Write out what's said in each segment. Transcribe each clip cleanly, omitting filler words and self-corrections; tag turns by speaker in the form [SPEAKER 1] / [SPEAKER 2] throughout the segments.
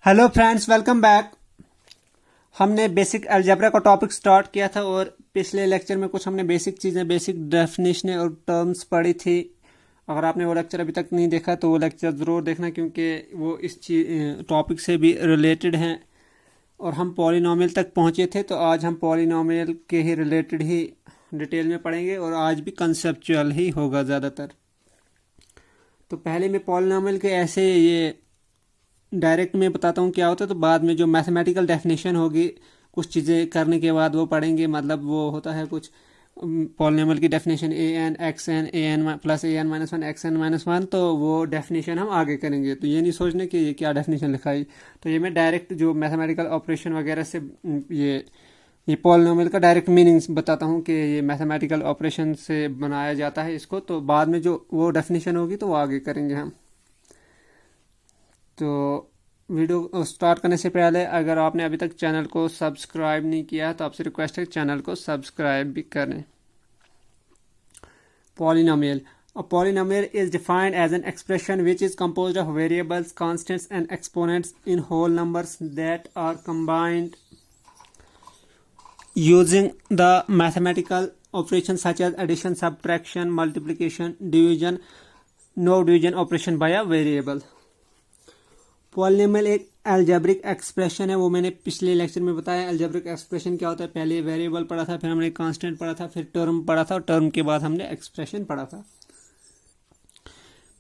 [SPEAKER 1] Hello friends, welcome back. हमने basic algebra का topic start किया था और पिछले लेक्चर में कुछ हमने बेसिक चीज़ें, बेसिक डेफिनेशन और टर्म्स पढ़ी थी। अगर आपने वो लेक्चर अभी तक नहीं देखा तो वो लेक्चर ज़रूर देखना, क्योंकि वो इस टॉपिक से भी रिलेटेड हैं। और हम पॉलिनोमियल तक पहुँचे थे, तो आज हम पॉलिनोमियल के ही रिलेटेड ही डिटेल में पढ़ेंगे और आज भी कंसेप्चुअल ही होगा ज़्यादातर। तो पहले मैं पॉलिनोमियल के ऐसे ये डायरेक्ट में बताता हूँ क्या होता है, तो बाद में जो मैथमेटिकल डेफिनेशन होगी कुछ चीज़ें करने के बाद वो पढ़ेंगे। मतलब वो होता है कुछ पॉलिनोमियल की definition a n x n a n plus a n minus one x n minus one, तो वो डेफिनेशन हम आगे करेंगे। तो ये नहीं सोचने कि ये क्या डेफिनेशन लिखाई, तो ये मैं डायरेक्ट जो मैथमेटिकल ऑपरेशन वगैरह से ये पॉलिनोमियल का डायरेक्ट मीनिंग्स बताता हूँ कि ये मैथमेटिकल ऑपरेशन से बनाया जाता है इसको। तो बाद में जो वो डेफिनेशन होगी तो वो आगे करेंगे हम। तो वीडियो स्टार्ट करने से पहले अगर आपने अभी तक चैनल को सब्सक्राइब नहीं किया तो आपसे रिक्वेस्ट है चैनल को सब्सक्राइब भी करें। Polynomial A polynomial is defined as an expression which is composed of variables, constants and exponents in whole numbers that are combined using the mathematical operations such as addition, subtraction, multiplication, division, no division operation by a variable। Polynomial एक algebraic expression है, वो मैंने पिछले lecture में बताया। Algebraic expression क्या होता है, पहले वेरिएबल पढ़ा था, फिर हमने कांस्टेंट पढ़ा था, फिर टर्म पढ़ा था और टर्म के बाद हमने एक्सप्रेशन पढ़ा था।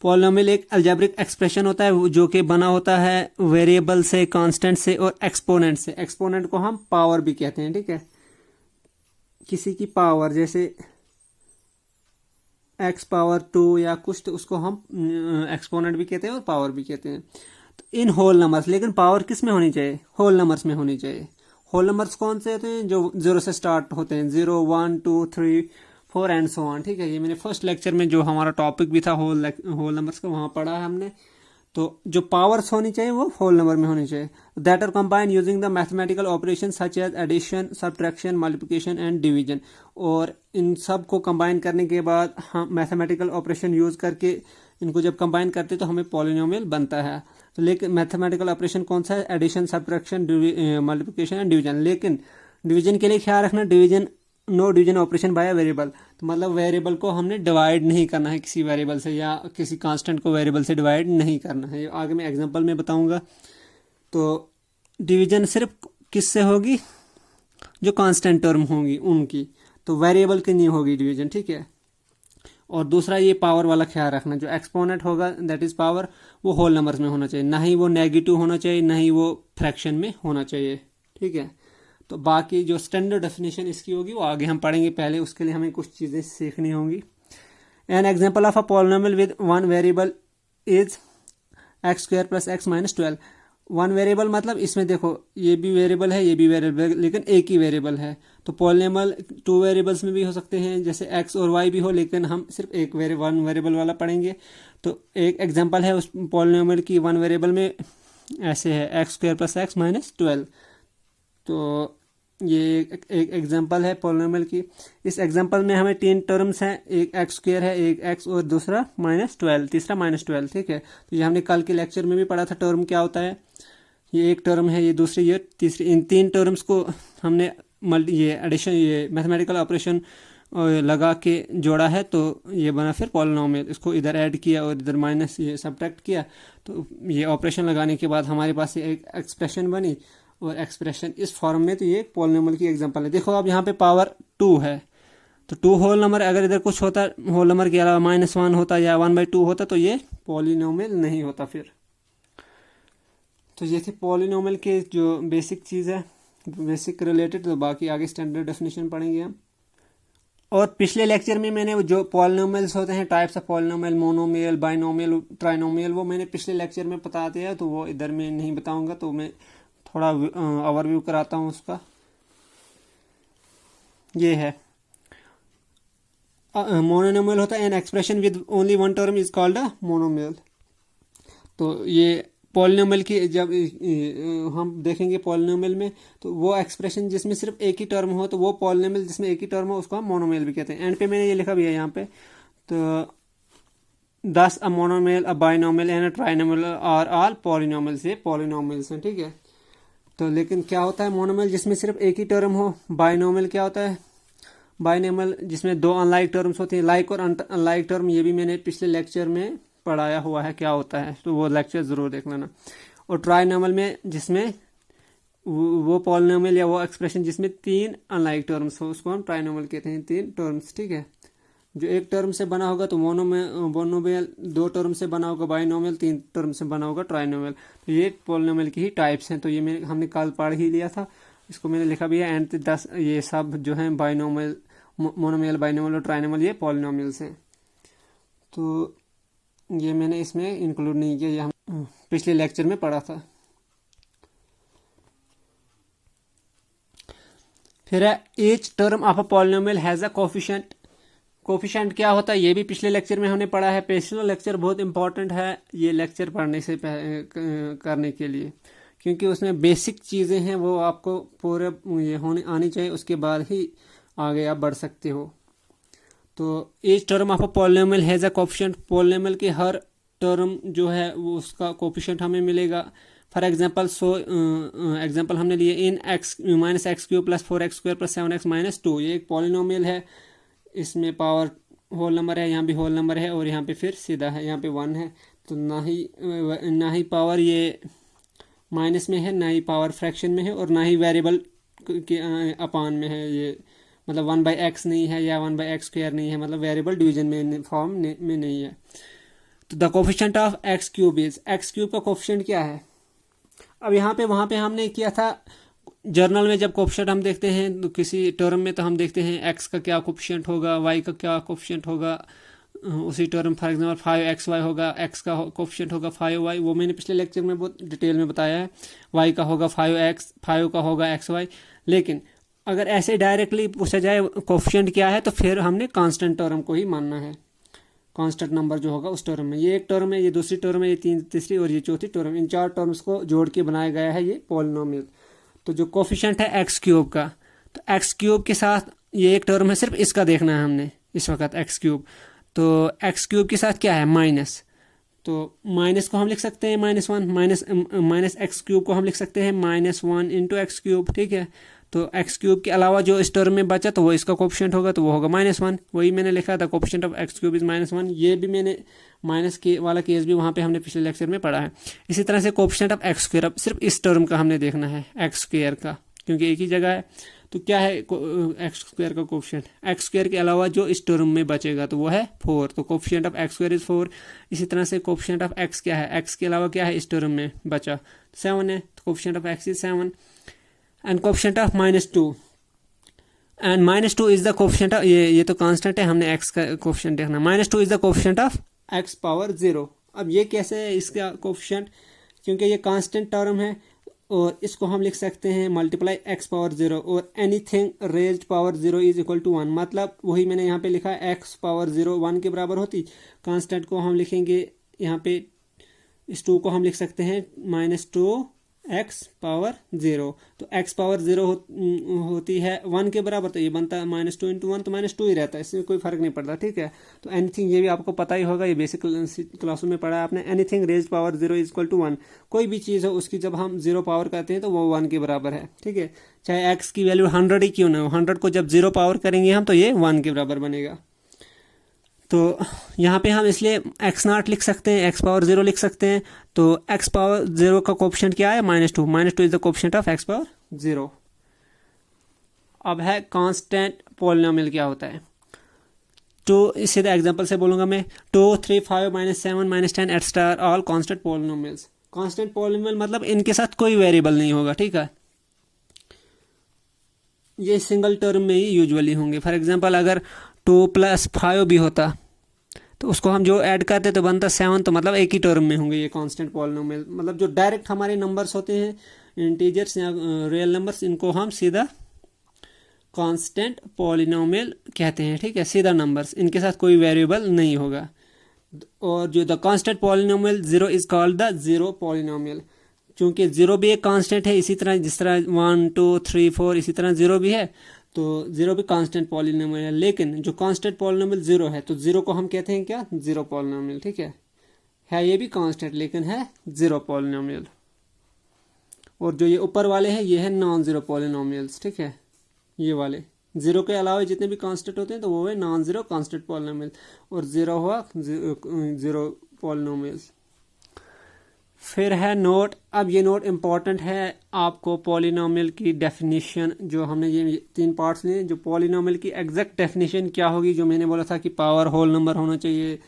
[SPEAKER 1] पॉलिनोमियल एक अलजेब्रिक एक्सप्रेशन होता है जो कि बना होता है वेरिएबल से, कांस्टेंट से और एक्सपोनेंट से। एक्सपोनेंट को हम पावर भी कहते हैं, ठीक है। किसी की पावर जैसे एक्स पावर 2 या कुछ, तो उसको हम एक्सपोनेंट भी कहते हैं और पावर भी कहते हैं। इन होल नंबर्स, लेकिन पावर किस में होनी चाहिए, होल नंबर्स में होनी चाहिए। होल नंबर्स कौन से होते हैं, जो 0 से स्टार्ट होते हैं, 0 1 2 3 4 एंड सो ऑन, ठीक है। ये मैंने फर्स्ट लेक्चर में जो हमारा टॉपिक भी था होल नंबर्स का, वहाँ पढ़ा है हमने। तो जो पावर्स होनी चाहिए वो होल नंबर में होनी चाहिए। That are combined using the mathematical operation such as addition, subtraction, multiplication and division. और इन सब को कंबाइन करने के बाद हम मैथमेटिकल ऑपरेशन यूज करके इनको जब कंबाइन करते तो हमें पॉलिनोमियल बनता है। तो लेकिन मैथमेटिकल ऑपरेशन कौन सा है, addition, subtraction, multiplication and division. लेकिन डिवीजन के लिए ख्याल रखना, division no division operation by variable. तो मतलब वेरिएबल को हमने डिवाइड नहीं करना है किसी वेरिएबल से, या किसी कांस्टेंट को वेरिएबल से डिवाइड नहीं करना है। आगे मैं एग्जांपल में बताऊंगा। तो डिवीजन सिर्फ किससे होगी, जो कांस्टेंट टर्म होंगी उनकी, तो वेरिएबल की नहीं होगी डिवीजन, ठीक है। और दूसरा ये पावर वाला ख्याल रखना, जो एक्सपोनेंट होगा दैट इज पावर, वो होल नंबर्स में होना चाहिए, ना ही वो नेगेटिव होना चाहिए, ना ही वो फ्रैक्शन में होना चाहिए, ठीक है। तो बाकी जो स्टैंडर्ड डेफिनेशन इसकी होगी वो आगे हम पढ़ेंगे, पहले उसके लिए हमें कुछ चीज़ें सीखनी होंगी। An example of a polynomial with one variable is x square plus x minus 12। One variable मतलब इसमें देखो ये भी वेरिएबल है, ये भी वेरिएबल, लेकिन एक ही वेरिएबल है। तो पॉलिनोमियल 2 वेरिएबल्स में भी हो सकते हैं, जैसे एक्स और वाई भी हो, लेकिन हम सिर्फ एक वन वेरिएबल वाला पढ़ेंगे। तो एक एग्जांपल है उस पॉलिनोमियल की वन वेरिएबल में, ऐसे है x square plus x minus 12। तो ये एक एग्जांपल है पॉलिनोमियल की। इस एग्जांपल में हमें 3 टर्म्स हैं, एक एक्स स्क्वायर है, एक एक्स और दूसरा -12, तीसरा -12, ठीक है। तो ये हमने कल के लेक्चर में भी पढ़ा था, टर्म क्या होता है। ये एक टर्म है, ये दूसरी, ये तीसरी। इन 3 टर्म्स को हमने ये एडिशन, ये मैथमेटिकल ऑपरेशन लगा के जोड़ा है, तो ये बना फिर पॉलिनोमियल। इसको इधर ऐड किया और इधर माइनस ये सब्ट्रैक्ट किया, तो ये ऑपरेशन लगाने के बाद हमारे पास ये एक एक्सप्रेशन बनी, और एक्सप्रेशन इस फॉर्म में। तो ये पॉलिनोमियल की एग्जांपल है। देखो अब यहाँ पे पावर 2 है, तो 2 होल नंबर, अगर इधर कुछ होता होल नंबर के अलावा -1 होता या 1/2 होता तो ये पॉलिनोमियल नहीं होता फिर। तो ये थे पॉलिनोमियल के जो बेसिक चीज़ है, बेसिक रिलेटेड। तो बाकी आगे स्टैंडर्ड डेफिनेशन पढ़ेंगे हम। और पिछले लेक्चर में मैंने जो पॉलिनोमियल्स होते हैं, types of polynomial, monomial, binomial, trinomial, वो मैंने पिछले लेक्चर में बता दिया, तो वो इधर में नहीं बताऊंगा। तो मैं थोड़ा ओवरव्यू कराता हूँ उसका। ये है मोनोमियल होता है an expression with only one term is called a monomial. तो ये पॉलिनोमियल की जब हम देखेंगे पॉलिनोमियल में, तो वो एक्सप्रेशन जिसमें सिर्फ एक ही टर्म हो, तो वो पॉलिनोमियल जिसमें एक ही टर्म हो उसको हम मोनोमियल भी कहते हैं। एंड पे मैंने ये लिखा भी है यहाँ पे। तो 10 a monomial, a binomial and a trinomial are all polynomials, ये पॉलिनोमियल्स हैं, ठीक है। तो लेकिन क्या होता है मोनोमियल जिसमें सिर्फ एक ही टर्म हो, बाइनोमियल क्या होता है, बाइनोमियल जिसमें दो अनलाइक टर्म्स होती हैं, लाइक और अनलाइक टर्म, ये भी मैंने पिछले लेक्चर में पढ़ाया हुआ है क्या होता है, तो वो लेक्चर ज़रूर देख लेना। और ट्राइनोमियल में जिसमें वो पॉलिनोमियल या वो एक्सप्रेशन जिसमें तीन अनलाइक टर्म्स हो, उसको हम ट्राइनोमियल कहते हैं, तीन टर्म्स, ठीक है। जो एक टर्म से बना होगा तो मोनोमियल, दो टर्म से बना होगा बाइनोमियल, तीन टर्म से बना होगा ट्राइनोमियल। तो ये पॉलिनोमियल की ही टाइप्स हैं। तो ये हमने कल पढ़ ही लिया था, इसको मैंने लिखा भी है एंड 10 ये सब जो हैं बाइनोमियल, मोनोमियल, बाइनोमियल और ट्राइनोमियल, ये पॉलिनोमियल्स हैं। तो ये मैंने इसमें इंक्लूड नहीं किया, ये हम पिछले लेक्चर में पढ़ा था। फिर है each term of a polynomial has a coefficient. Coefficient क्या होता है ये भी पिछले लेक्चर में हमने पढ़ा है। पिछला लेक्चर बहुत इंपॉर्टेंट है ये लेक्चर पढ़ने से करने के लिए, क्योंकि उसमें बेसिक चीज़ें हैं वो आपको पूरे ये होने आनी चाहिए, उसके बाद ही आगे आप बढ़ सकते हो। तो each term of a polynomial has a coefficient, polynomial की हर टर्म जो है वो उसका कोफिशिएंट हमें मिलेगा। फॉर एग्जाम्पल एग्जाम्पल हमने लिए इन x minus x cube plus 4x square plus 7x minus 2, ये एक पॉलिनोमियल है, इसमें पावर होल नंबर है, यहाँ भी होल नंबर है और यहाँ पे फिर सीधा है, यहाँ पे 1 है। तो ना ही पावर ये माइनस में है, ना ही पावर फ्रैक्शन में है, और ना ही वेरिएबल के अपान में है, ये मतलब 1/x नहीं है या 1/x स्क्वायर नहीं है, मतलब वेरिएबल डिवीजन में फॉर्म में नहीं है। तो the coefficient of x cube is, x cube का कोफिशिएंट क्या है। अब यहाँ पे वहाँ पे हमने किया था जर्नल में, जब कोफिशिएंट हम देखते हैं तो किसी टर्म में, तो हम देखते हैं एक्स का क्या कोफिशिएंट होगा, वाई का क्या कोफिशिएंट होगा, उसी टर्म फॉर एग्जांपल 5xy होगा, एक्स का कोफिशिएंट होगा 5y, वो मैंने पिछले लेक्चर में बहुत डिटेल में बताया है। वाई का होगा 5x, 5 का होगा xy। लेकिन अगर ऐसे डायरेक्टली पूछा जाए कोफिशिएंट क्या है, तो फिर हमने कांस्टेंट टर्म को ही मानना है, कांस्टेंट नंबर जो होगा उस टर्म में। ये एक टर्म है, ये दूसरी टर्म है, ये तीसरी और ये चौथी टर्म, इन चार टर्म्स को जोड़ के बनाया गया है ये पॉलिनोमियल। तो जो कोफिशिएंट है एक्स क्यूब का, तो एक्स क्यूब के साथ ये एक टर्म है, सिर्फ इसका देखना है हमने इस वक्त एक्स क्यूब। तो एक्स क्यूब के साथ क्या है माइनस, तो माइनस को हम लिख सकते हैं -1, माइनस एक्स क्यूब को हम लिख सकते हैं -1 इंटू एक्स क्यूब, ठीक है। तो एक्स क्यूब के अलावा जो इस टर्म में बचा तो वो इसका कोफिशिएंट होगा, तो वो होगा -1, वही मैंने लिखा था, coefficient of x cube is -1। ये भी मैंने माइनस के वाला केस भी वहाँ पे हमने पिछले लेक्चर में पढ़ा है। इसी तरह से कोफिशिएंट ऑफ एक्स स्क्वायर, अब सिर्फ इस टर्म का हमने देखना है एक्स स्क्वायर का, क्योंकि एक ही जगह है। तो क्या है एक्स स्क्वायर का कोफिशिएंट, एक्स स्क्वायर के अलावा जो इस टर्म में बचेगा तो वो है 4, तो coefficient of x square is 4। इसी तरह से कोफिशिएंट ऑफ एक्स क्या है, एक्स के अलावा क्या है इस टर्म में बचा, 7 है, तो coefficient of x is 7। And coefficient of -2, and -2 is the coefficient of, ये तो कांस्टेंट है, हमने एक्स का कोफिशिएंट देखना। -2 is the coefficient of x power 0। अब ये कैसे है इसका कोफिशिएंट, क्योंकि ये कांस्टेंट टर्म है, और इसको हम लिख सकते हैं मल्टीप्लाई एक्स पावर 0, और anything raised power 0 is equal to 1, मतलब वही मैंने यहाँ पे लिखा एक्स पावर 0 1 के बराबर होती। कांस्टेंट को हम लिखेंगे यहाँ पे, इस 2 को हम लिख सकते हैं -2 एक्स पावर 0, तो एक्स पावर 0 होती है 1 के बराबर, तो ये बनता है -2 इंटू 1, तो -2 ही रहता है, इसमें कोई फर्क नहीं पड़ता, ठीक है। तो एनीथिंग, ये भी आपको पता ही होगा, ये बेसिक क्लासों में पढ़ा है आपने, anything raised power 0 is equal to 1, कोई भी चीज़ हो उसकी जब हम 0 पावर करते हैं तो वो 1 के बराबर है, ठीक है। चाहे एक्स की वैल्यू 100 ही क्यों ना हो, 100 को जब 0 पावर करेंगे हम तो ये 1 के बराबर बनेगा। तो यहाँ पे हम इसलिए x0 लिख सकते हैं, x पावर 0 लिख सकते हैं। तो x पावर 0 का कोफिशिएंट क्या है, -2 is the coefficient of x power 0। अब है कांस्टेंट पॉलिनोमियल क्या होता है। तो सीधे एग्जांपल से बोलूँगा मैं, 2 3 5 -7 -10 etcetera are all constant polynomials. Constant polynomial मतलब इनके साथ कोई वेरिएबल नहीं होगा, ठीक है, ये सिंगल टर्म में ही यूजुअली होंगे। फॉर एग्जांपल अगर 2 + 5 भी होता तो उसको हम जो ऐड करते तो बनता 7, तो मतलब एक ही टर्म में होंगे ये कांस्टेंट पॉलिनोमियल। मतलब जो डायरेक्ट हमारे नंबर्स होते हैं, इंटीजर्स या रियल नंबर्स, इनको हम सीधा कांस्टेंट पॉलिनोमियल कहते हैं, ठीक है, सीधा नंबर्स, इनके साथ कोई वेरिएबल नहीं होगा। और जो the constant polynomial 0 is called the 0 polynomial, क्योंकि 0 भी एक कांस्टेंट है, इसी तरह जिस तरह 1 2 3 4 इसी तरह 0 भी है, तो जीरो भी कांस्टेंट पॉलिनोमियल है, लेकिन जो कांस्टेंट पॉलिनोमियल जीरो है तो जीरो को हम कहते हैं क्या, जीरो पॉलिनोमियल। ठीक है ये भी कांस्टेंट लेकिन है जीरो पॉलिनोमियल। और जो ये ऊपर वाले हैं ये है नॉन जीरो पॉलिनोमियल्स। ठीक है, ये वाले जीरो के अलावा जितने भी कांस्टेंट होते हैं तो वो है नॉन जीरो कांस्टेंट पॉलिनोमियल, और जीरो हुआ जीरो पॉलिनोमियल्स। फिर है नोट। अब ये नोट इम्पॉर्टेंट है आपको, पॉलिनोमियल की डेफिनेशन जो हमने ये 3 पार्ट्स लिए, जो पॉलिनोमियल की एग्जैक्ट डेफिनेशन क्या होगी, जो मैंने बोला था कि पावर होल नंबर होना चाहिए,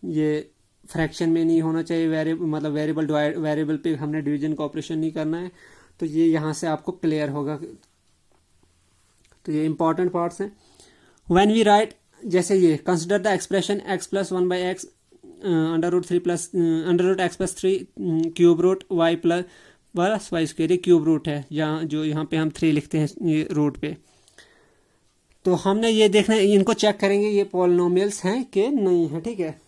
[SPEAKER 1] ये फ्रैक्शन में नहीं होना चाहिए, मतलब वेरिएबल पे हमने डिवीजन का ऑपरेशन नहीं करना है, तो ये यहाँ से आपको क्लियर होगा। तो ये इंपॉर्टेंट पार्ट्स हैं। व्हेन वी राइट, जैसे ये consider the expression x plus 1/x √3 cube root y plus y square, ये क्यूब रूट है यहाँ पे हम 3 लिखते हैं ये रूट पे। तो हमने ये देखना है, इनको चेक करेंगे ये पॉलिनोमियल्स हैं कि नहीं है। ठीक है,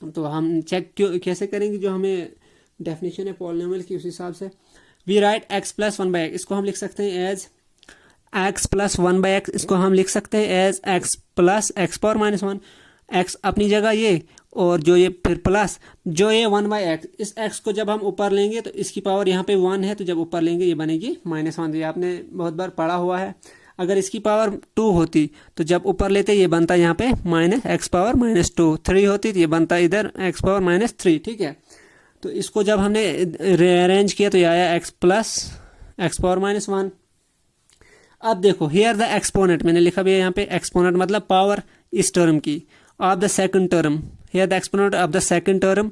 [SPEAKER 1] तो हम चेक कैसे करेंगे, जो हमें डेफिनेशन है पॉलिनोमियल की उस हिसाब से। We write x plus 1/x, इसको हम लिख सकते हैं एज x प्लस 1/x, इसको हम लिख सकते हैं as x plus x power -1, x अपनी जगह ये, और जो ये फिर प्लस जो ये 1/x, इस x को जब हम ऊपर लेंगे तो इसकी पावर यहाँ पे 1 है, तो जब ऊपर लेंगे ये बनेगी -1। ये आपने बहुत बार पढ़ा हुआ है। अगर इसकी पावर 2 होती तो जब ऊपर लेते ये बनता यहाँ पे -x पावर -2, 3 होती तो ये बनता इधर x पावर -3। ठीक है, तो इसको जब हमने रीअरेंज किया तो ये आया x प्लस x पावर -1। अब देखो हियर द एक्सपोनेंट, मैंने लिखा भी है यहाँ पे एक्सपोनेंट मतलब पावर इस टर्म की, of the second term, here the exponent of the second term,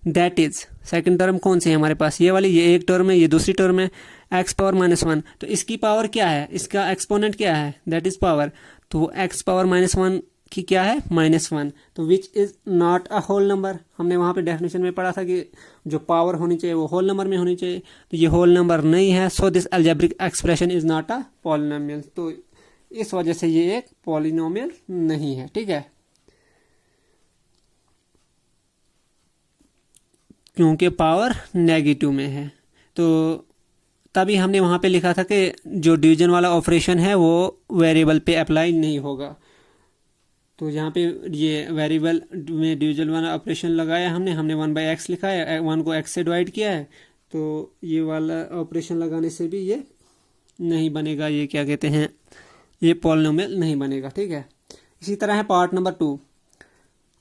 [SPEAKER 1] that is second term कौन सी है हमारे पास, ये वाली, ये एक टर्म है, ये दूसरी टर्म है, x पावर -1। तो इसकी पावर क्या है, इसका एक्सपोनेंट क्या है, दैट इज पावर, तो x पावर -1 की क्या है -1, तो which is not a whole number. हमने वहाँ पे डेफिनेशन में पढ़ा था कि जो पावर होनी चाहिए वो होल नंबर में होनी चाहिए, तो ये होल नंबर नहीं है, so this algebraic expression is not a polynomial. तो इस वजह से ये एक पॉलिनोमियल नहीं है। ठीक है, क्योंकि पावर नेगेटिव में है। तो तभी हमने वहाँ पे लिखा था कि जो डिवीजन वाला ऑपरेशन है वो वेरिएबल पे अप्लाई नहीं होगा। तो यहाँ पे ये वेरिएबल में डिवीजन वाला ऑपरेशन लगाया हमने 1/x लिखा है, 1 को x से डिवाइड किया है, तो ये वाला ऑपरेशन लगाने से भी ये नहीं बनेगा, ये क्या कहते हैं, ये पॉलिनोमियल नहीं बनेगा। ठीक है, इसी तरह है part number 2,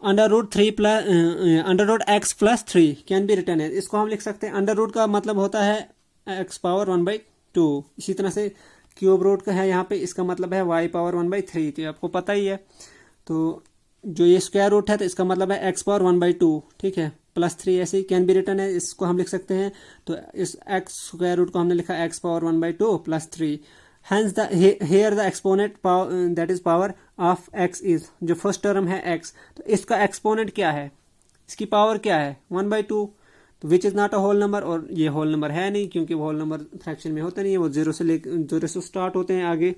[SPEAKER 1] √x plus 3 can be written as, इसको हम लिख सकते हैं, अंडर रूट का मतलब होता है x पावर 1/2। इसी तरह से क्यूब रूट का है यहाँ पे, इसका मतलब है y पावर 1/3, तो आपको पता ही है। तो जो ये स्क्वायर रूट है तो इसका मतलब है x पावर 1/2। ठीक है, प्लस 3 ऐसे ही कैन बी रिटर्न है, इसको हम लिख सकते हैं। तो इस x स्क्वायर रूट को हमने लिखा x power 1/2 plus 3। Hence here the exponent power, that is power of x is, जो फर्स्ट टर्म है x, तो इसका एक्सपोनेंट क्या है, इसकी पावर क्या है 1/2, तो which is not a whole number, और ये होल नंबर है नहीं क्योंकि वो होल नंबर फ्रैक्शन में होते नहीं है, वो जीरो से स्टार्ट होते हैं आगे।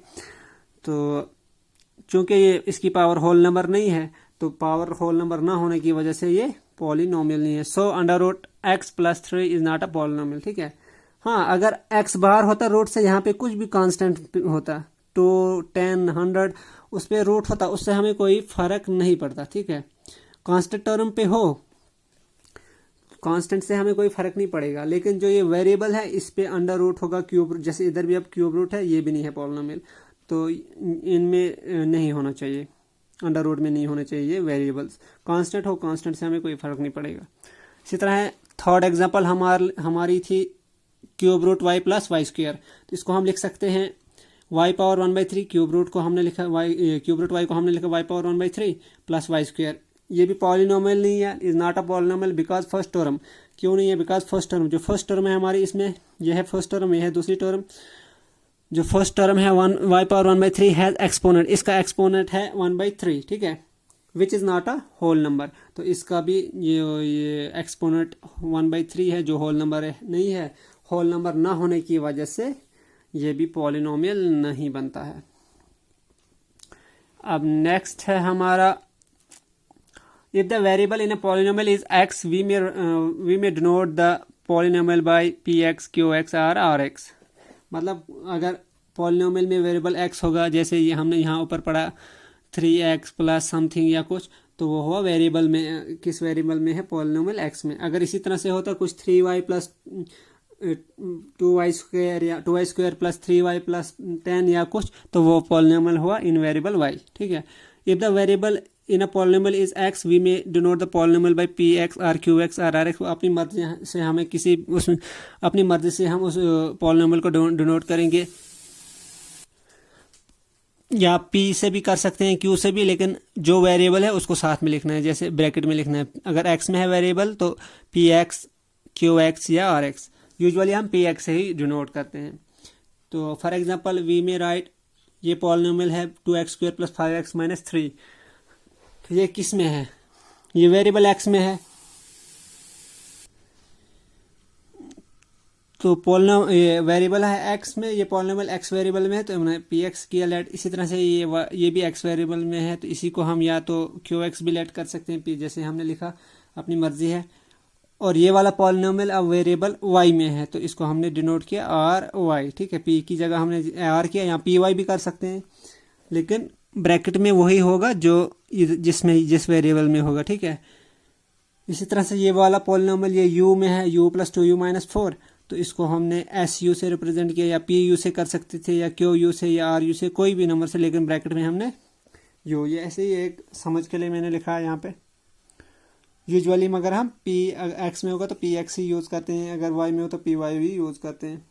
[SPEAKER 1] तो चूंकि ये इसकी पावर होल नंबर नहीं है, तो पावर होल नंबर ना होने की वजह से ये पॉलिनोमियल नहीं है। सो √x plus 3 is not a polynomial. ठीक है, हाँ अगर x बाहर होता रूट से, यहाँ पे कुछ भी कांस्टेंट होता, 2, 10, 100, उस पर रूट होता, उससे हमें कोई फर्क नहीं पड़ता। ठीक है, कांस्टेंट टर्म पे हो, कांस्टेंट से हमें कोई फर्क नहीं पड़ेगा, लेकिन जो ये वेरिएबल है इस पे अंडर रूट होगा, क्यूब रूट, जैसे इधर भी अब क्यूब रूट है, ये भी नहीं है पॉलिनोमियल, तो इनमें नहीं होना चाहिए, अंडर रूट में नहीं होना चाहिए ये वेरिएबल्स, कांस्टेंट हो, कांस्टेंट से हमें कोई फर्क नहीं पड़ेगा। इसी तरह है थर्ड एग्जांपल हमारी थी cube root y plus y square, तो इसको हम लिख सकते हैं y पावर 1/3, क्यूब रूट को हमने लिखा क्यूब रूट y को हमने लिखा y power 1/3 plus y square. ये भी पॉलिनोमियल नहीं है, is not a polynomial because first term, क्यों नहीं है, बिकॉज फर्स्ट टर्म, जो फर्स्ट टर्म है हमारी इसमें, यह है फर्स्ट टर्म, यह है दूसरी टर्म, जो फर्स्ट टर्म है y पावर 1/3 हैज एक्सपोनेंट, इसका एक्सपोनेंट है 1/3। ठीक है, which is not a whole number, तो इसका भी ये एक्सपोनेंट 1/3 है, जो होल नंबर है नहीं है, होल नंबर ना होने की वजह से ये भी पॉलिनोमियल नहीं बनता है। अब नेक्स्ट है हमारा, if the variable in a polynomial is x, we may denote the polynomial by px, qx और rx। मतलब अगर पॉलिनोमियल में वेरिएबल x होगा, जैसे ये हमने यहाँ ऊपर पढ़ा 3x प्लस समथिंग या कुछ, तो वो हुआ वेरिएबल में, किस वेरिएबल में है, पॉलिनोमियल x में। अगर इसी तरह से होता कुछ 3y प्लस 2y स्क्वायर या 2y square plus 3y plus 10 या कुछ, तो वो पॉलिनोमियल हुआ इन वेरिएबल y, ठीक है। If the variable in a polynomial is x, we may denote the polynomial by px or qx or rx। अपनी मर्जी से हमें किसी उस अपनी मर्जी से हम उस पॉलिनोमियल को डिनोट करेंगे, या p से भी कर सकते हैं, q से भी, लेकिन जो वेरिएबल है उसको साथ में लिखना है, जैसे ब्रैकेट में लिखना है। अगर x में है वेरिएबल तो px, qx या rx। यूजुअली हम px से ही डिनोट करते हैं। तो फॉर एग्जांपल वी में राइट, ये पॉलिनोमियल है 2x square plus 5x minus 3, तो ये किस में है, ये वेरिएबल x में है। तो ये वेरिएबल है x में, ये पॉलिनोमियल x वेरिएबल में है, तो हमने px किया लेट। इसी तरह से ये भी x वेरिएबल में है, तो इसी को हम या तो qx भी लेट कर सकते हैं, जैसे हमने लिखा, अपनी मर्जी है। और ये वाला पॉलिनोमियल अब वेरिएबल y में है, तो इसको हमने डिनोट किया आर वाई, ठीक है। p की जगह हमने r किया, यहाँ py भी कर सकते हैं, लेकिन ब्रैकेट में वही होगा जो जिस वेरिएबल में होगा, ठीक है। इसी तरह से ये वाला पॉलिनोमियल ये u में है, u प्लस 2u माइनस 4, तो इसको हमने su से रिप्रेजेंट किया, या pu से कर सकते थे, या qu से, या ru से, कोई भी नंबर से, लेकिन ब्रैकेट में हमने u, ये ऐसे ही एक समझ के लिए मैंने लिखा है यहाँ पे। यूजुअली मगर हम x में होगा तो px ही यूज़ करते हैं, अगर y में हो तो py भी यूज़ करते हैं।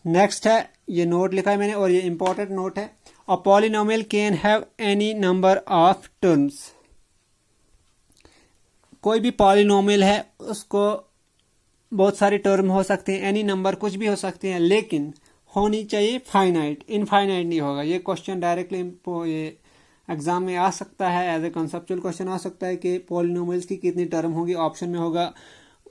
[SPEAKER 1] नेक्स्ट है, ये नोट लिखा है मैंने, और ये इंपॉर्टेंट नोट है। A polynomial can have any number of terms. कोई भी पॉलिनोमियल है उसको बहुत सारे टर्म हो सकते हैं, एनी नंबर कुछ भी हो सकते हैं, लेकिन होनी चाहिए फाइनाइट, इनफाइनाइट नहीं होगा। ये क्वेश्चन डायरेक्टली ये एग्जाम में आ सकता है, एज ए कंसेप्चुअल क्वेश्चन आ सकता है कि पॉलिनोमियल्स की कितनी टर्म होगी। ऑप्शन में होगा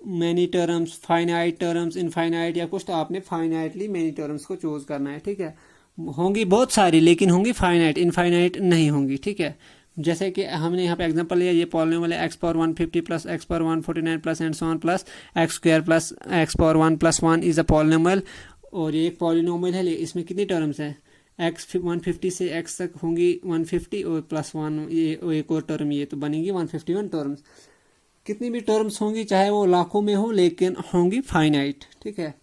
[SPEAKER 1] many terms, finite terms, infinite या कुछ, तो आपने फाइनाइटली मैनी टर्म्स को चूज करना है, ठीक है। होंगी बहुत सारी, लेकिन होंगी फाइनाइट, इनफाइनाइट नहीं होंगी, ठीक है। जैसे कि हमने यहाँ पे एग्जांपल लिया, ये पॉलिनोमियल है x power 150 plus x power 149 plus and so on plus x square plus x power 1 plus 1 is a polynomial. और ये एक पॉलिनोमियल है, इसमें कितनी टर्म्स है, x 150 से x तक होंगी 150 और प्लस 1 ये एक और टर्म, ये तो बनेगी 151 टर्म्स। कितनी भी टर्म्स होंगी, चाहे वो लाखों में हो, लेकिन होंगी फाइनाइट, ठीक है,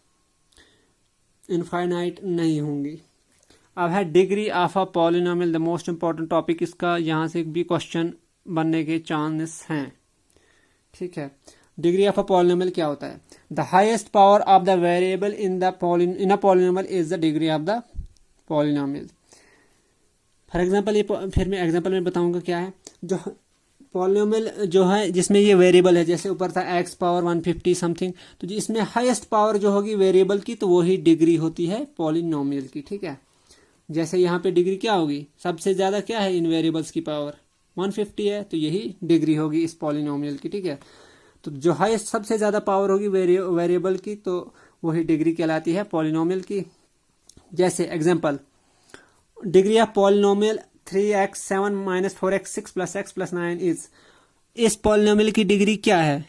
[SPEAKER 1] इनफाइनाइट नहीं होंगी। अब है degree of a polynomial, the most important topic इसका, यहाँ से भी क्वेश्चन बनने के चांस हैं, ठीक है। डिग्री ऑफ अ पॉलिनोमियल क्या होता है, the highest power of the variable in a polynomial is the degree of the polynomial. For example, ये फिर मैं एग्जांपल में बताऊंगा क्या है। जो पॉलिनोमियल जो है जिसमें ये वेरिएबल है, जैसे ऊपर था x पावर 150 समथिंग, तो इसमें हाईएस्ट पावर जो होगी वेरिएबल की, तो वही डिग्री होती है पॉलिनोमियल की, ठीक है। जैसे यहाँ पे डिग्री क्या होगी, सबसे ज़्यादा क्या है इन वेरिएबल्स की पावर 150 है, तो यही डिग्री होगी इस पॉलिनोमियल की, ठीक है। तो जो हाईएस्ट सबसे ज़्यादा पावर होगी वेरिएबल की, तो वही डिग्री कहलाती है पॉलिनोमियल की। जैसे example, degree of polynomial 3x 7 minus 4x 6 plus x plus 9 is, इस पॉलिनोमियल की डिग्री क्या है,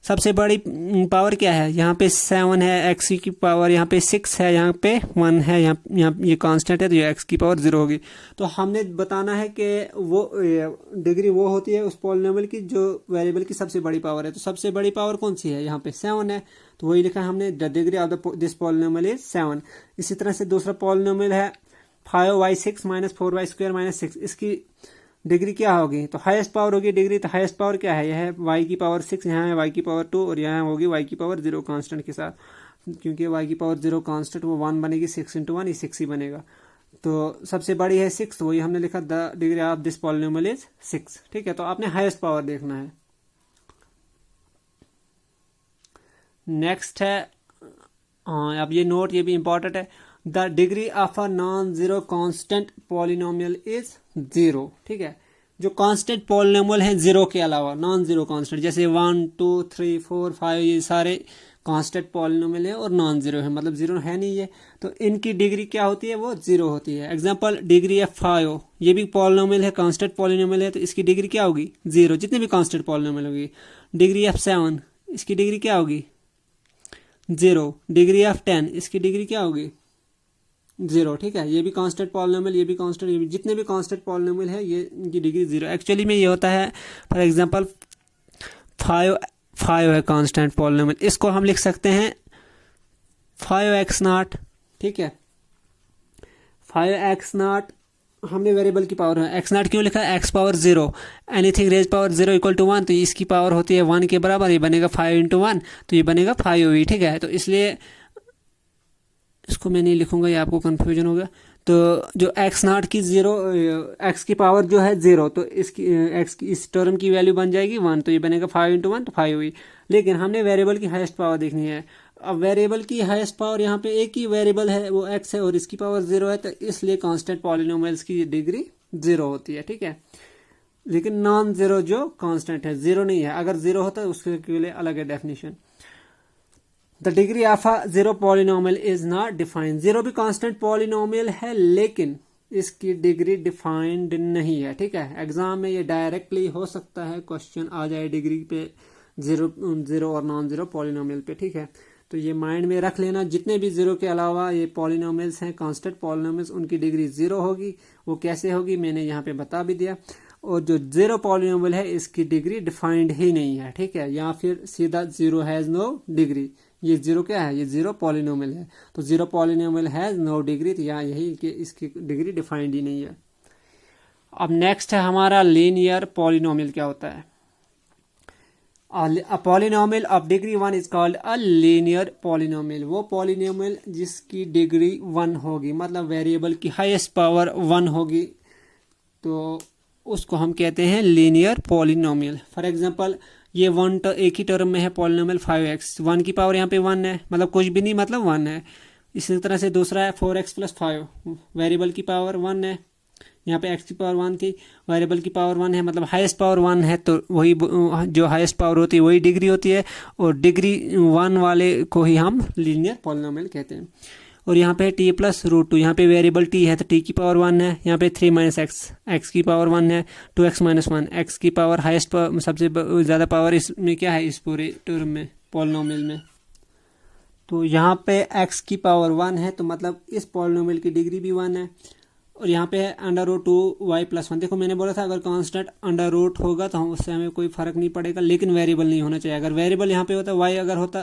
[SPEAKER 1] सबसे बड़ी पावर क्या है, यहाँ पे 7 है, x की पावर यहाँ पे 6 है, यहाँ पे 1 है, यहाँ ये कांस्टेंट है, तो ये x की पावर 0 होगी। तो हमने बताना है कि वो डिग्री वो होती है उस पॉलिनोमियल की जो वेरिएबल की सबसे बड़ी पावर है। तो सबसे बड़ी पावर कौन सी है, यहाँ पे 7 है, तो वही लिखा है हमने, the degree of this polynomial is 7। इसी तरह से दूसरा पॉलिनोमियल है 5y6 minus 4y square minus 6, इसकी डिग्री क्या होगी, तो हाईएस्ट पावर होगी डिग्री, तो हाईएस्ट पावर क्या है, यह है y की पावर 6, यहाँ है y की पावर 2, और यहाँ होगी y की पावर 0 कांस्टेंट के साथ, क्योंकि y की पावर 0 कांस्टेंट वो 1 बनेगी, 6 इंटू 1 ये 6 ही बनेगा। तो सबसे बड़ी है 6, तो वही हमने लिखा the degree of this polynomial is 6, ठीक है। तो आपने हाईएस्ट पावर देखना है। नेक्स्ट है, अब ये नोट, ये भी इंपॉर्टेंट है, the degree of a non zero constant polynomial is 0, ठीक है। जो कांस्टेंट पॉलिनोमियल है जीरो के अलावा, नॉन जीरो कांस्टेंट, जैसे 1 2 3 4 5 ये सारे कांस्टेंट पॉलिनोमियल है और नॉन जीरो है, मतलब जीरो है नहीं ये, तो इनकी डिग्री क्या होती है, वो 0 होती है। एग्जांपल, डिग्री ऑफ 5, ये भी पॉलिनोमियल है, कांस्टेंट पॉलिनोमियल है, तो इसकी डिग्री क्या होगी, 0, जितने भी कांस्टेंट पॉलिनोमियल होगी। डिग्री ऑफ 7, इसकी डिग्री क्या होगी, 0। डिग्री ऑफ 10, इसकी डिग्री क्या होगी, जीरो, ठीक है। ये भी कांस्टेंट पॉलिनोमियल, ये भी कांस्टेंट, ये भी, जितने भी कांस्टेंट पॉलिनोमियल है ये इनकी डिग्री जीरो। एक्चुअली में ये होता है, फॉर एग्जांपल फाइव है कांस्टेंट पॉलिनोमियल, इसको हम लिख सकते हैं 5x0, ठीक है। 5x0 हमने वेरिएबल की पावर है, x0 क्यों लिखा है, x power zero, anything raise power zero equal to 1, तो इसकी पावर होती है 1 के बराबर, ये बनेगा 5 इंटू 1, तो ये बनेगा 5 ठीक है। तो इसलिए इसको मैं नहीं लिखूंगा, ये आपको कंफ्यूजन होगा। तो जो x0 की जीरो, x की पावर जो है जीरो, तो इसकी x की इस टर्म की वैल्यू बन जाएगी 1, तो ये बनेगा 5 इंटू 1, तो 5 लेकिन हमने वेरिएबल की हाईएस्ट पावर देखनी है। अब वेरिएबल की हाईएस्ट पावर यहाँ पे एक ही वेरिएबल है, वो x है, और इसकी पावर जीरो है, तो इसलिए कांस्टेंट पॉलिनोमियल्स की डिग्री जीरो होती है, ठीक है। लेकिन नॉन जीरो जो कांस्टेंट है, जीरो नहीं है, अगर जीरो होता है उसके लिए अलग है definition. The degree of a zero polynomial is not defined, zero भी कांस्टेंट पॉलिनोमियल है लेकिन इसकी डिग्री डिफाइंड नहीं है, ठीक है। एग्जाम में ये डायरेक्टली हो सकता है क्वेश्चन आ जाए डिग्री पे, जीरो और नॉन जीरो पॉलिनोमियल पे, ठीक है। तो ये माइंड में रख लेना, जितने भी जीरो के अलावा ये पॉलिनोमियल्स हैं, कांस्टेंट पॉलिनोमियल्स, उनकी डिग्री जीरो होगी। वो कैसे होगी मैंने यहाँ पे बता भी दिया। और जो जीरो पॉलिनोमियल है इसकी डिग्री डिफाइंड ही नहीं है, ठीक है, या फिर सीधा जीरो हैज नो डिग्री। ये जीरो क्या है, ये जीरो पॉलिनोमियल है, तो zero polynomial has no degree, तो यहाँ यही कि इसकी डिग्री डिफाइंड ही नहीं है। अब नेक्स्ट है हमारा लीनियर पॉलिनोमियल क्या होता है। A polynomial of degree 1 is called a linear polynomial, वो पॉलिनोमियल जिसकी डिग्री 1 होगी, मतलब वेरिएबल की हाईएस्ट पावर 1 होगी, तो उसको हम कहते हैं लीनियर पॉलिनोमियल। फॉर एग्जांपल ये एक ही टर्म में है पॉलिनोमियल 5x, 1 की पावर यहाँ पे 1 है, मतलब कुछ भी नहीं, मतलब 1 है। इसी तरह से दूसरा है 4x प्लस 5, वेरिएबल की पावर 1 है, यहाँ पे x की पावर 1 थी, वेरिएबल की पावर 1 है, मतलब हाईएस्ट पावर 1 है, तो वही जो हाईएस्ट पावर होती है वही डिग्री होती है, और डिग्री 1 वाले को ही हम लीनियर पॉलिनोमियल कहते हैं। और यहाँ पे t प्लस रूट 2, यहाँ पे वेरिएबल t है तो t की पावर 1 है, यहाँ पे 3 माइनस एक्स, एक्स की पावर 1 है, 2x माइनस 1, एक्स की पावर हाईएस्ट सबसे ज़्यादा पावर इसमें क्या है, इस पूरे टर्म में पॉलिनोमियल में। तो यहाँ पे x की पावर 1 है, तो मतलब इस पॉलिनोमियल की डिग्री भी 1 है। और यहाँ पे है अंडर रूट 2y प्लस 1, देखो मैंने बोला था अगर कांस्टेंट अंडर रूट होगा तो हम उससे हमें कोई फर्क नहीं पड़ेगा, लेकिन वेरिएबल नहीं होना चाहिए। अगर वेरिएबल यहाँ पे होता, y अगर होता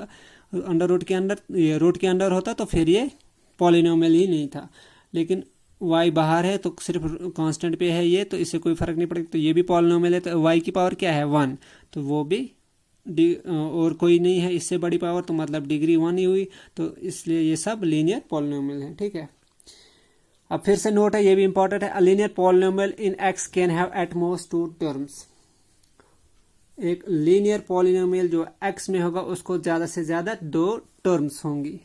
[SPEAKER 1] अंडर रूट के अंदर, ये रूट के अंदर होता, तो फिर ये पॉलिनोमियल ही नहीं था। लेकिन y बाहर है तो सिर्फ कांस्टेंट पे है ये, तो इससे कोई फर्क नहीं पड़ेगा, तो ये भी पॉलिनोमियल है, तो y की पावर क्या है 1, तो वो भी और कोई नहीं है इससे बड़ी पावर, तो मतलब डिग्री 1 ही हुई, तो इसलिए ये सब लीनियर पॉलिनोमियल है, ठीक है। अब फिर से नोट है, ये भी इंपॉर्टेंट है, a linear polynomial in x can have at most 2 terms. एक लीनियर पॉलिनोमियल जो x में होगा उसको ज्यादा से ज्यादा 2 टर्म्स होंगी।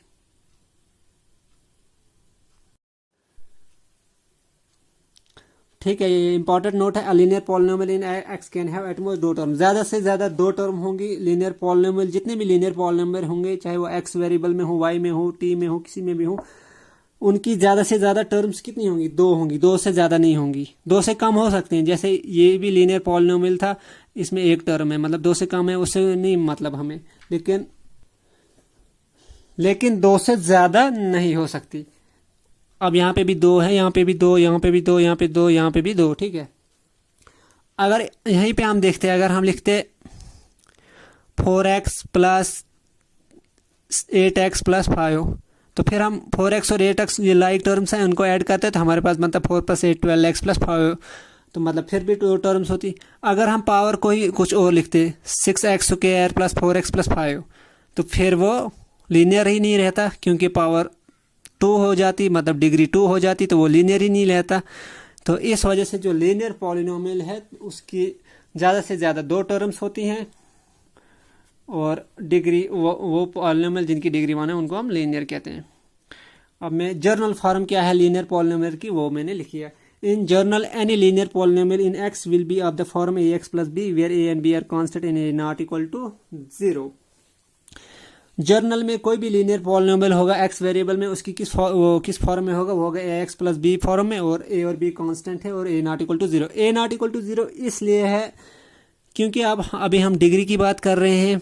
[SPEAKER 1] ठीक है, ये इंपॉर्टेंट नोट है, a linear polynomial in x can have at most 2 term, ज्यादा से ज्यादा 2 टर्म होंगी लीनियर पॉलिनोमियल। जितने भी लीनियर पॉलिनोमियल होंगे, चाहे वो x वेरिएबल में हो, y में हो, t में हो, किसी में भी हो, उनकी ज्यादा से ज्यादा टर्म्स कितनी होंगी, 2 होंगी, 2 से ज्यादा नहीं होंगी। 2 से कम हो सकते हैं, जैसे ये भी लीनियर पॉलिनोमियल था, इसमें एक टर्म है, मतलब 2 से कम है, उससे नहीं मतलब हमें, लेकिन 2 से ज्यादा नहीं हो सकती। अब यहाँ पे भी 2 है, यहाँ पे भी 2, यहाँ पे भी 2, यहाँ पे 2, यहाँ पे भी 2, ठीक है। अगर यहीं पे हम देखते हैं, अगर हम लिखते 4x प्लस 8x प्लस 5, तो फिर हम 4x और 8x ये लाइक टर्म्स हैं, उनको ऐड करते हैं, तो हमारे पास बनता 4 प्लस 8 12x प्लस 5, तो मतलब फिर भी 2 टर्म्स होती। अगर हम पावर को ही कुछ और लिखते 6x square plus 4x plus 5, तो फिर वो लीनियर ही नहीं रहता, क्योंकि पावर 2 हो जाती, मतलब डिग्री 2 हो जाती, तो वो लीनियर ही नहीं रहता। तो इस वजह से जो लीनियर पॉलिनोमियल है उसकी ज़्यादा से ज़्यादा 2 टर्म्स होती हैं, और डिग्री वो पॉलिनोमियल जिनकी डिग्री 1 है उनको हम लीनियर कहते हैं। अब मैं जर्नल फॉर्म क्या है लीनियर पॉलिनोमियल की वो मैंने लिखी है। In general any linear polynomial in x will be of the form ax plus b where a and b are constant in a not equal to 0। General में कोई भी लीनियर पॉलिनोमियल होगा x variable में, उसकी किस form में होगा, वो होगा ax प्लस b फॉर्म में, और a और b कांस्टेंट है, और a not equal to 0। a not equal to 0 इसलिए है क्योंकि अब अभी हम डिग्री की बात कर रहे हैं,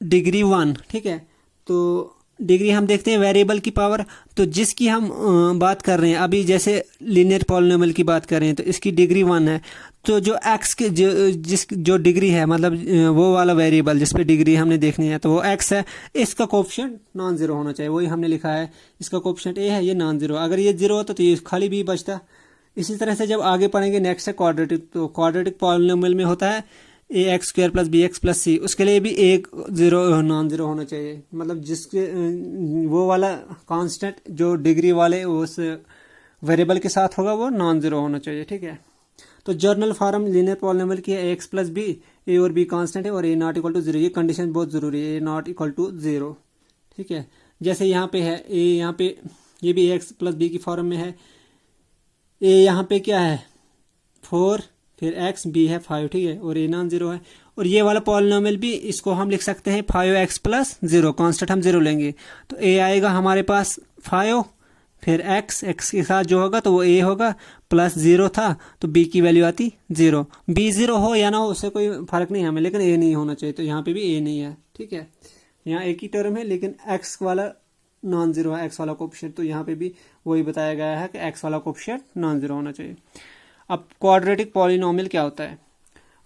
[SPEAKER 1] डिग्री 1, ठीक है। तो डिग्री हम देखते हैं वेरिएबल की पावर, तो जिसकी हम बात कर रहे हैं अभी, जैसे लीनियर पॉलिनोमियल की बात कर रहे हैं तो इसकी डिग्री 1 है। तो जो एक्स के जो डिग्री है, मतलब वो वाला वेरिएबल जिस पे डिग्री हमने देखनी है तो वो एक्स है। इसका कोफिशिएंट नॉन जीरो होना चाहिए, वही हमने लिखा है। इसका कोफिशिएंट ए है, ये नॉन जीरो। अगर ये जीरो होता तो ये खाली बी बचता। इसी तरह से जब आगे पढ़ेंगे, नेक्स्ट है क्वाड्रेटिक। तो क्वाड्रेटिक पॉलिनोमियल में होता है a x square plus b x plus c, उसके लिए भी एक जीरो नॉन जीरो होना चाहिए, मतलब जिसके वो वाला कांस्टेंट जो डिग्री वाले उस वेरिएबल के साथ होगा वो नॉन जीरो होना चाहिए, ठीक है। तो जर्नल फॉर्म लीनियर पॉलिनोमियल की है ए एक्स प्लस बी, ए और बी कांस्टेंट है और ए नॉट इक्वल टू जीरो। ये कंडीशन बहुत जरूरी है, ए नॉट इक्वल टू जीरो, ठीक है। जैसे यहाँ पे है ए, यहाँ पे ये भी ए एक्स प्लस बी की फॉर्म में है। ए यहाँ पे क्या है 4, फिर एक्स, बी है 5, ठीक है, और ए नॉन जीरो है। और ये वाला पॉलिनोमियल भी इसको हम लिख सकते हैं 5x प्लस जीरो, कॉन्स्टेंट हम जीरो लेंगे तो ए आएगा हमारे पास 5, फिर एक्स के साथ जो होगा तो वो ए होगा, प्लस जीरो था तो बी की वैल्यू आती जीरो। बी जीरो हो या ना हो उससे कोई फर्क नहीं हमें, लेकिन ए नहीं होना चाहिए, तो यहाँ पे भी ए नहीं है, ठीक है। यहाँ एक ही टर्म है लेकिन एक्स वाला नॉन जीरो है, एक्स वाला कोफिशिएंट, तो यहाँ पे भी वही बताया गया है कि एक्स वाला कोफिशिएंट नॉन जीरो होना चाहिए। अब क्वाड्रेटिक पॉलिनोमियल क्या होता है?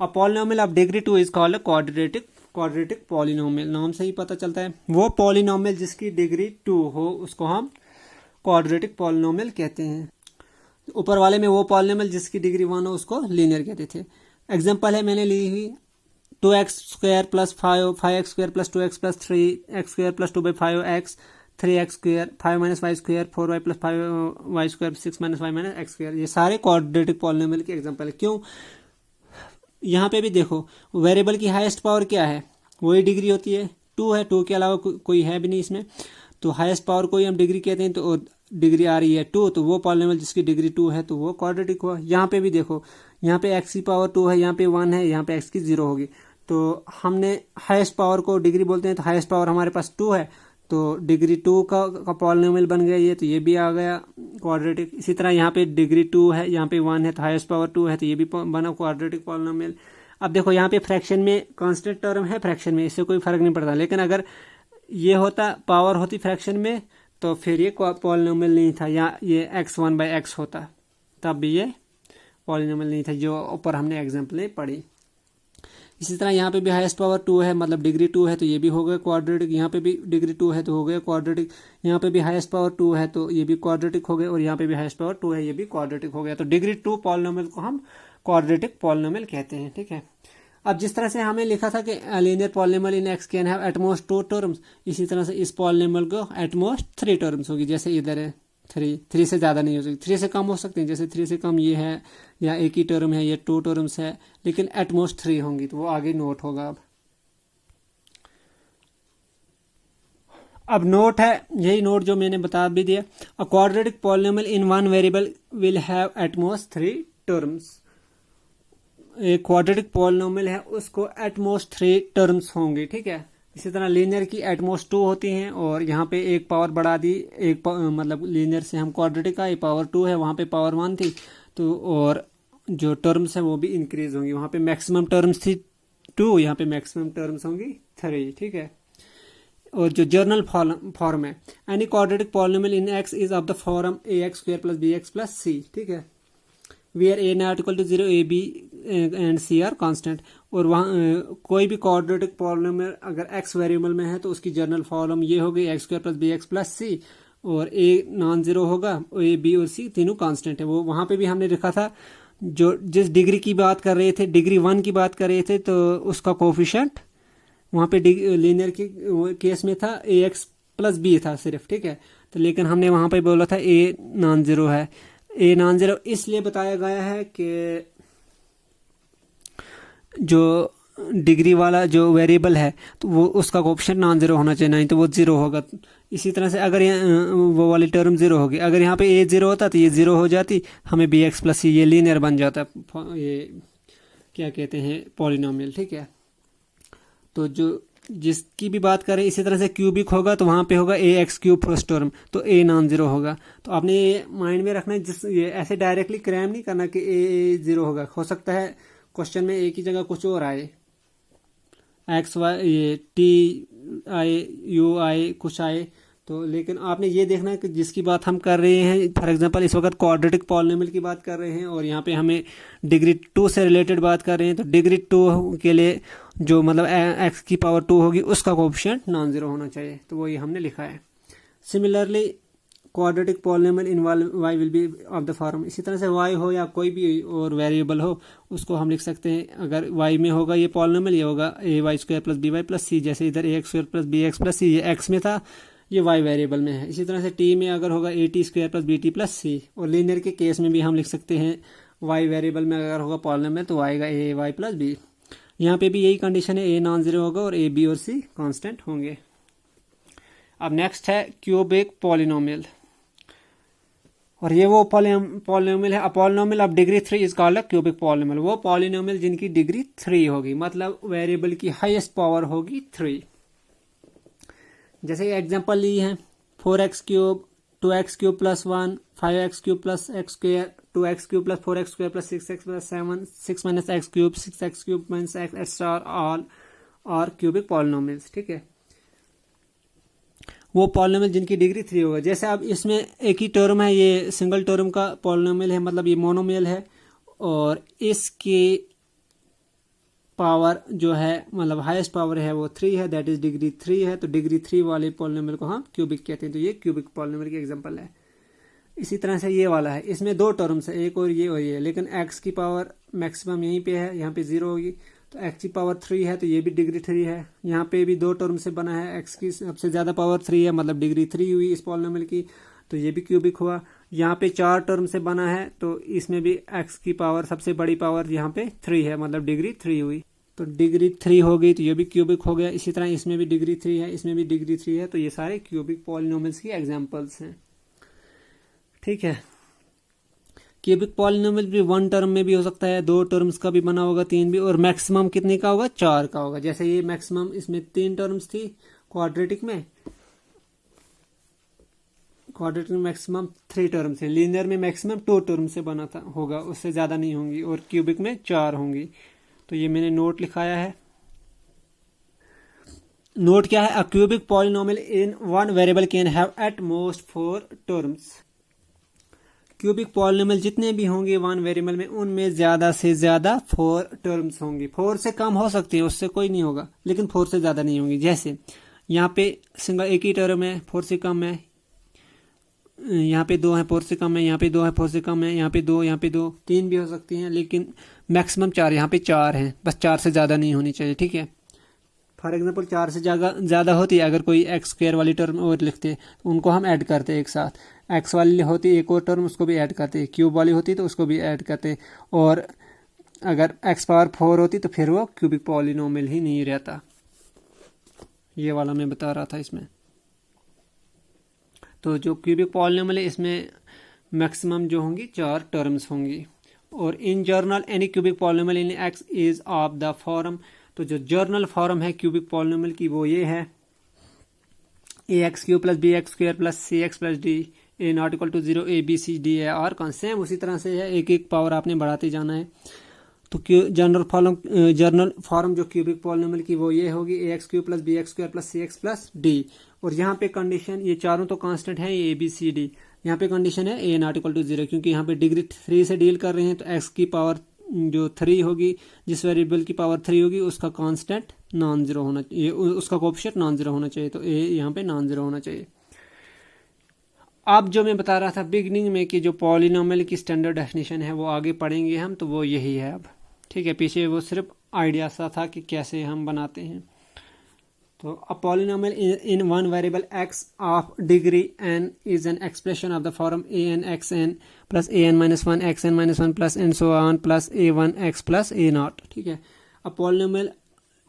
[SPEAKER 1] अब polynomial of degree 2 is called quadratic polynomial. नाम से ही पता चलता है वो पॉलिनोमियल जिसकी डिग्री 2 हो उसको हम क्वाड्रेटिक पॉलिनोमियल कहते हैं। ऊपर वाले में वो पॉलिनोमियल जिसकी डिग्री 1 हो उसको लीनियर कहते थे। एग्जांपल है मैंने ली हुई 2x square plus 5x square plus 2x plus 3x square plus 2/5x, 3x square, 5 minus y square, 4y plus 5y square, 6 minus y minus x square. ये सारे क्वाड्रेटिक पॉलिनोमियल के एग्जांपल है। क्यों? यहाँ पे भी देखो वेरिएबल की हाईएस्ट पावर क्या है, वही डिग्री होती है, 2 है, 2 के अलावा कोई है भी नहीं इसमें, तो हाईएस्ट पावर को ही हम डिग्री कहते हैं। तो डिग्री आ रही है 2, तो वो पॉलिनोमियल जिसकी डिग्री 2 है तो वो क्वाड्रेटिक हुआ। यहाँ पे भी देखो, यहाँ पे एक्स की पावर 2 है, यहाँ पे 1 है, यहाँ पे एक्स की 0 होगी, तो हमने हाईएस्ट पावर को डिग्री बोलते हैं, तो हाईएस्ट पावर हमारे पास 2 है, तो डिग्री 2 का पॉलिनोमियल बन गया ये, तो ये भी आ गया क्वाड्रेटिक। इसी तरह यहाँ पे डिग्री 2 है, यहाँ पे 1 है, तो हाईएस्ट पावर 2 है, तो ये भी बना क्वाड्रेटिक पॉलिनोमियल। अब देखो यहाँ पे फ्रैक्शन में कांस्टेंट टर्म है, फ्रैक्शन में इससे कोई फर्क नहीं पड़ता, लेकिन अगर ये होता पावर होती फ्रैक्शन में तो फिर ये पॉलिनोमियल नहीं था, या ये x1/x होता, तब भी ये पॉलिनोमियल नहीं था, जो ऊपर हमने एग्जाम्पल पढ़ी। इसी तरह यहाँ पे भी हाईएस्ट पावर 2 है, मतलब डिग्री 2 है, तो ये भी हो गया क्वाड्रेटिक। यहाँ पे भी डिग्री 2 है तो हो गया क्वाड्रेटिक। यहाँ पे भी हाईएस्ट पावर 2 है तो ये भी क्वाड्रेटिक हो गया, और यहाँ पे भी हाईएस्ट पावर 2 है, ये भी क्वाड्रेटिक हो गया। तो डिग्री 2 पॉलिनोमियल को हम क्वाड्रेटिक पॉलिनोमियल कहते हैं, ठीक है। अब जिस तरह से हमें लिखा था कि linear polynomial in x can have at most 2 terms, इसी तरह से इस पॉलिनोमियल को एट मोस्ट 3 टर्म्स होगी। जैसे इधर है 3 से ज़्यादा नहीं हो सकती, 3 से कम हो सकते हैं, जैसे 3 से कम ये है, या एक ही टर्म है, ये 2 टर्म्स है, लेकिन एट मोस्ट 3 होंगी, तो वो आगे नोट होगा। अब नोट है, यही नोट जो मैंने बता भी दिया। A quadratic polynomial in one variable will have at most 3 terms. एक क्वाड्रेटिक पॉलिनोमियल है उसको एट मोस्ट 3 टर्म्स होंगे, ठीक है। इसी तरह लीनियर की एट मोस्ट 2 होती हैं, और यहाँ पे एक पावर बढ़ा दी, मतलब लीनियर से हम क्वाड्रेटिक का, ये पावर 2 है, वहाँ पे पावर 1 थी, तो और जो टर्म्स है वो भी इंक्रीज होंगी। वहाँ पे मैक्सिमम टर्म्स थी 2, यहाँ पे मैक्सिमम टर्म्स होंगी 3, ठीक है। और जो जर्नल फॉर्म है, any quadratic polynomial in x is of the form a x square plus b x plus c, ठीक है। Where a not equal to 0, a b and c are constant. और वहाँ कोई भी क्वाड्रेटिक पॉलिनोमियल अगर x variable में है तो उसकी जर्नल फॉर्म ये होगी x square plus b x plus c, और ए नॉन जीरो होगा, और ए बी और सी तीनों कांस्टेंट है। वो वहाँ पे भी हमने लिखा था, जो जिस डिग्री की बात कर रहे थे, डिग्री 1 की बात कर रहे थे, तो उसका कोफिशिएंट वहाँ पे लीनियर के केस में था ए एक्स प्लस बी था सिर्फ, ठीक है। तो लेकिन हमने वहाँ पे बोला था ए नॉन जीरो है। ए नॉन जीरो इसलिए बताया गया है कि जो डिग्री वाला जो वेरिएबल है तो वो उसका कोफिशिएंट नॉन जीरो होना चाहिए, नहीं तो वो जीरो होगा। इसी तरह से अगर वो वाली टर्म जीरो होगी, अगर यहाँ पे ए जीरो होता तो ये जीरो हो जाती, हमें बी एक्स प्लस सी ये लीनियर बन जाता, ये क्या कहते हैं पॉलिनोमियल, ठीक है। तो जो जिसकी भी बात करें, इसी तरह से क्यूबिक होगा तो वहाँ पे होगा ए एक्स क्यूब फर्स्ट टर्म, तो ए नॉन जीरो होगा। तो आपने ये माइंड में रखना है, जिस ये ऐसे डायरेक्टली क्रैम नहीं करना कि ए जीरो होगा, हो सकता है क्वेश्चन में एक ही जगह कुछ और आए, एक्स वाई ये टी आए यू आए कुछ आए, तो लेकिन आपने ये देखना है कि जिसकी बात हम कर रहे हैं, फॉर एग्जांपल इस वक्त क्वाड्रेटिक पॉलिनोमियल की बात कर रहे हैं और यहाँ पे हमें डिग्री 2 से रिलेटेड बात कर रहे हैं, तो डिग्री 2 के लिए जो मतलब एक्स की पावर 2 होगी उसका कोएफिशिएंट नॉन जीरो होना चाहिए, तो वही हमने लिखा है। Similarly quadratic polynomial involve y will be of the form, इसी तरह से वाई हो या कोई भी और वेरिएबल हो उसको हम लिख सकते हैं। अगर वाई में होगा ये पॉलिनोमियल, ये होगा a y square plus b y plus c, जैसे इधर a x square plus b x plus c, ये एक्स में था, ये वाई वेरिएबल में है। इसी तरह से टी में अगर होगा a t square plus b t plus c, और लीनियर के केस में भी हम लिख सकते हैं वाई वेरिएबल में अगर होगा पॉलिनोमियल तो आएगा ए वाई प्लस बी। यहाँ पे भी यही कंडीशन है, ए नॉन जीरो होगा और ए बी और सी कांस्टेंट होंगे। अब नेक्स्ट है क्यूबिक पॉलिनोमियल, और ये वो पॉलिनोमियल है, polynomial of degree 3 is called a cubic polynomial, वो पॉलिनोमियल जिनकी डिग्री 3 होगी, मतलब वेरिएबल की हाईएस्ट पावर होगी 3। जैसे एग्जांपल ली है 4x cube 2x cube plus 1 5x cube plus x square 2x cube plus 4x square plus 6x plus 7 6 minus x cube 6x cube minus x extra all और cubic polynomials, ठीक है, वो polynomial जिनकी degree 3 होगा। जैसे अब इसमें एक ही टर्म है, ये सिंगल टर्म का पॉलिनोमियल है, मतलब ये मोनोमियल है, और इसकी पावर जो है मतलब हाईएस्ट पावर है वो 3 है, दैट इज डिग्री 3 है, तो डिग्री 3 वाले पॉलिनोमियल को हम क्यूबिक कहते हैं, तो ये क्यूबिक पॉलिनोमियल की एग्जांपल है। इसी तरह से ये वाला है, इसमें दो टर्म्स है, एक और ये, लेकिन x की पावर मैक्सिमम यहीं पे है, यहाँ पे 0 होगी, तो x की पावर 3 है तो ये भी डिग्री 3 है। यहाँ पे भी दो टर्म से बना है, x की सबसे ज़्यादा पावर 3 है, मतलब डिग्री 3 हुई इस पॉलिनोमियल की, तो ये भी क्यूबिक हुआ। यहाँ पे 4 टर्म से बना है, तो इसमें भी x की पावर सबसे बड़ी पावर यहाँ पे 3 है, मतलब डिग्री 3 हुई, तो डिग्री 3 हो गई, तो ये भी क्यूबिक हो गया। इसी तरह इसमें भी डिग्री 3 है, इसमें भी डिग्री 3 है, तो ये सारे क्यूबिक पॉलिनोमियल्स की एग्जांपल्स हैं, ठीक है। क्यूबिक पॉलिनोमियल भी 1 टर्म में भी हो सकता है, 2 टर्म्स का भी बना होगा, 3 भी, और मैक्सिमम कितने का होगा, 4 का होगा। जैसे ये मैक्सिमम इसमें 3 टर्म्स थी क्वाड्रेटिक में मैक्सिमम 3 टर्म्स है, लीनियर में मैक्सिमम 2 टर्म से बना था होगा, उससे ज़्यादा नहीं होंगी, और क्यूबिक में 4 होंगी। तो ये मैंने नोट लिखाया है। नोट क्या है, a cubic polynomial in one variable can have at most 4 terms. Cubic polynomial जितने भी होंगे 1 वेरिएबल में, उनमें ज्यादा से ज्यादा 4 टर्म्स होंगी। 4 से कम हो सकती है, उससे कोई नहीं होगा, लेकिन 4 से ज्यादा नहीं होंगी। जैसे यहाँ पे सिंगल एक ही टर्म है, 4 से कम है, यहाँ पे 2 है, 4 से कम है, यहाँ पे 2 है, 4 से कम है, यहाँ पे 2, यहाँ पे 2, 3 भी हो सकती हैं, लेकिन मैक्सिमम 4, यहाँ पे 4 है, बस 4 से ज़्यादा नहीं होनी चाहिए, ठीक है। फॉर एग्जांपल 4 से ज़्यादा होती है, अगर कोई एक्स स्क्वायर वाली टर्म और लिखते तो उनको हम ऐड करते हैं एक साथ, एक्स वाली होती एक और टर्म उसको भी ऐड करते, क्यूब वाली होती तो उसको भी ऐड करते, और अगर एक्स पावर 4 होती तो फिर वो क्यूबिक पॉलिनोमियल ही नहीं रहता। ये वाला मैं बता रहा था इसमें। तो जो क्यूबिक पॉलिनोमियल है इसमें मैक्सिमम जो होंगी 4 टर्म्स होंगी। और in general any cubic polynomial in x is of the form, तो जो जर्नल फॉर्म है क्यूबिक पॉलिनोमियल की वो ये है, a x cube plus b x square plus c x plus d a not equal to 0 a b c d है, और same उसी तरह से है, एक एक पावर आपने बढ़ाते जाना है। तो जर्नल फॉर्म जो क्यूबिक पॉलिनोमियल की वो ये होगी, a x cube plus b x square plus c x plus d. और यहाँ पे कंडीशन, ये चारों तो कांस्टेंट है, ये ए बी सी डी, यहाँ पे कंडीशन है ए नॉट इक्वल टू 0, क्योंकि यहाँ पे डिग्री 3 से डील कर रहे हैं, तो एक्स की पावर जो 3 होगी, जिस वेरिएबल की पावर 3 होगी उसका कांस्टेंट नॉन जीरो होना चाहिए, उसका कोएफिशिएंट नॉन जीरो होना चाहिए, तो ए यहाँ पे नॉन जीरो होना चाहिए। अब जो मैं बता रहा था बिगनिंग में कि जो पॉलिनोमियल की स्टैंडर्ड डेफिनेशन है वो आगे पढ़ेंगे हम, तो वो यही है अब, ठीक है। पीछे वो सिर्फ आइडिया सा था कि कैसे हम बनाते हैं। तो a polynomial in one variable x of degree n is an expression of the form a n x n plus a n minus 1 x n minus 1 plus and so on plus a 1 x plus a naught, ठीक है। A polynomial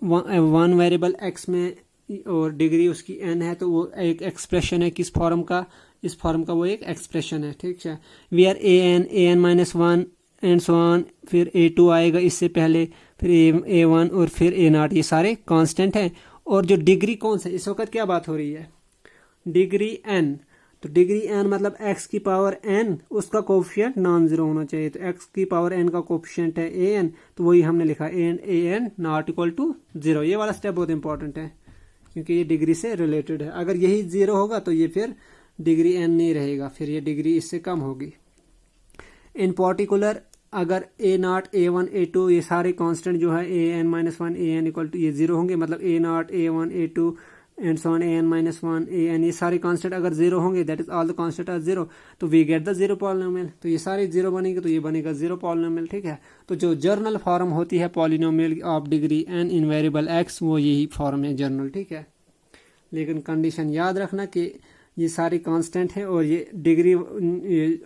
[SPEAKER 1] one variable x में और degree उसकी n है, तो वो एक expression है किस फॉर्म का, इस फॉर्म का वो एक एक्सप्रेशन है, ठीक है। We are a n minus 1 and so on, फिर a2 आएगा इससे पहले, फिर a1 और फिर a नॉट, ये सारे कांस्टेंट हैं। और जो डिग्री कौन सा, इस वक्त क्या बात हो रही है, डिग्री n, तो डिग्री n मतलब x की पावर n, उसका कोफिशिएंट नॉन जीरो होना चाहिए। तो x की पावर n का कोफिशिएंट है an, तो वही हमने लिखा an not equal to zero. ये वाला स्टेप बहुत इंपॉर्टेंट है क्योंकि ये डिग्री से रिलेटेड है। अगर यही जीरो होगा तो ये फिर डिग्री n नहीं रहेगा, फिर ये डिग्री इससे कम होगी। इन पर्टिकुलर अगर a नॉट a1 a2 ये सारे कांस्टेंट जो है an-1 an इक्वल टू ये जीरो होंगे, मतलब a not a1 a2 and so on an-1 an ये सारे कांस्टेंट अगर जीरो होंगे, that is all the constant are zero, तो we get the zero polynomial. तो ये सारे जीरो बनेंगे तो ये बनेगा जीरो पॉलिनोमियल, ठीक है। तो जो जर्नल फॉर्म होती है polynomial of degree n in variable x, वो यही फॉर्म है जर्नल, ठीक है। लेकिन कंडीशन याद रखना कि ये सारे कांस्टेंट है और ये डिग्री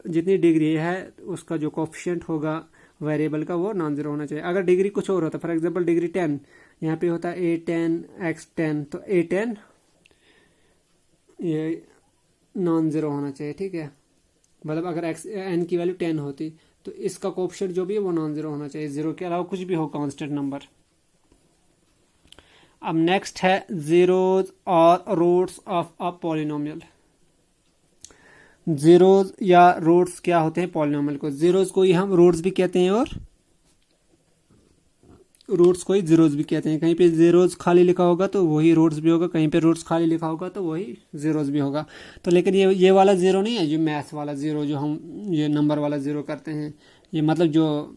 [SPEAKER 1] जितनी डिग्री है उसका जो कोफिशिएंट होगा वेरिएबल का वो नॉन जीरो होना चाहिए। अगर डिग्री कुछ और होता, फॉर एग्जांपल डिग्री 10, यहाँ पे होता है a10 x10, तो a10 ये नॉन जीरो होना चाहिए, ठीक है। मतलब अगर x n की वैल्यू 10 होती तो इसका कोफिशिएंट जो भी है वो नॉन जीरो होना चाहिए, जीरो के अलावा कुछ भी हो कांस्टेंट नंबर। अब नेक्स्ट है जीरोज और roots of a polynomial. Zeros या रूट्स क्या होते हैं पॉलिनोमियल को? जीरोज को ही हम रूट्स भी कहते हैं और रूट्स को ही जीरोज भी कहते हैं। कहीं पे जीरोज खाली लिखा होगा तो वही रूट्स भी होगा, कहीं पे रूट्स खाली लिखा होगा तो वही जीरोज भी होगा। तो लेकिन ये वाला जीरो नहीं है, जो मैथ वाला जीरो जो हम ये नंबर वाला जीरो करते हैं, ये मतलब जो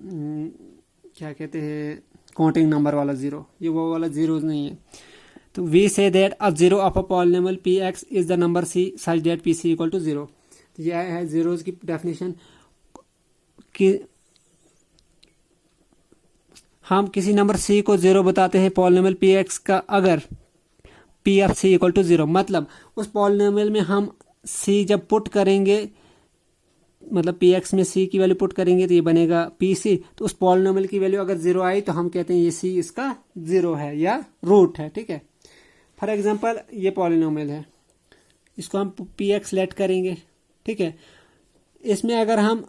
[SPEAKER 1] क्या कहते हैं काउंटिंग नंबर वाला जीरो, ये वो वाला जीरोज नहीं है। तो we say that a zero of a polynomial p x is the number c such that p c equal to zero. तो यह है जीरोज की डेफिनेशन कि हम किसी नंबर सी को जीरो बताते हैं पॉलिनोमियल पी एक्स का अगर p of c equal to zero, मतलब उस पॉलिनोमियल में हम सी जब पुट करेंगे, मतलब पी एक्स में सी की वैल्यू पुट करेंगे तो ये बनेगा पी सी। तो उस पॉलिनोमियल की वैल्यू अगर जीरो आई तो हम कहते हैं ये सी इसका जीरो है या रूट है, ठीक है। फॉर एग्जांपल ये पॉलिनोमियल है, इसको हम पी एक्स लेट करेंगे, ठीक है। इसमें अगर हम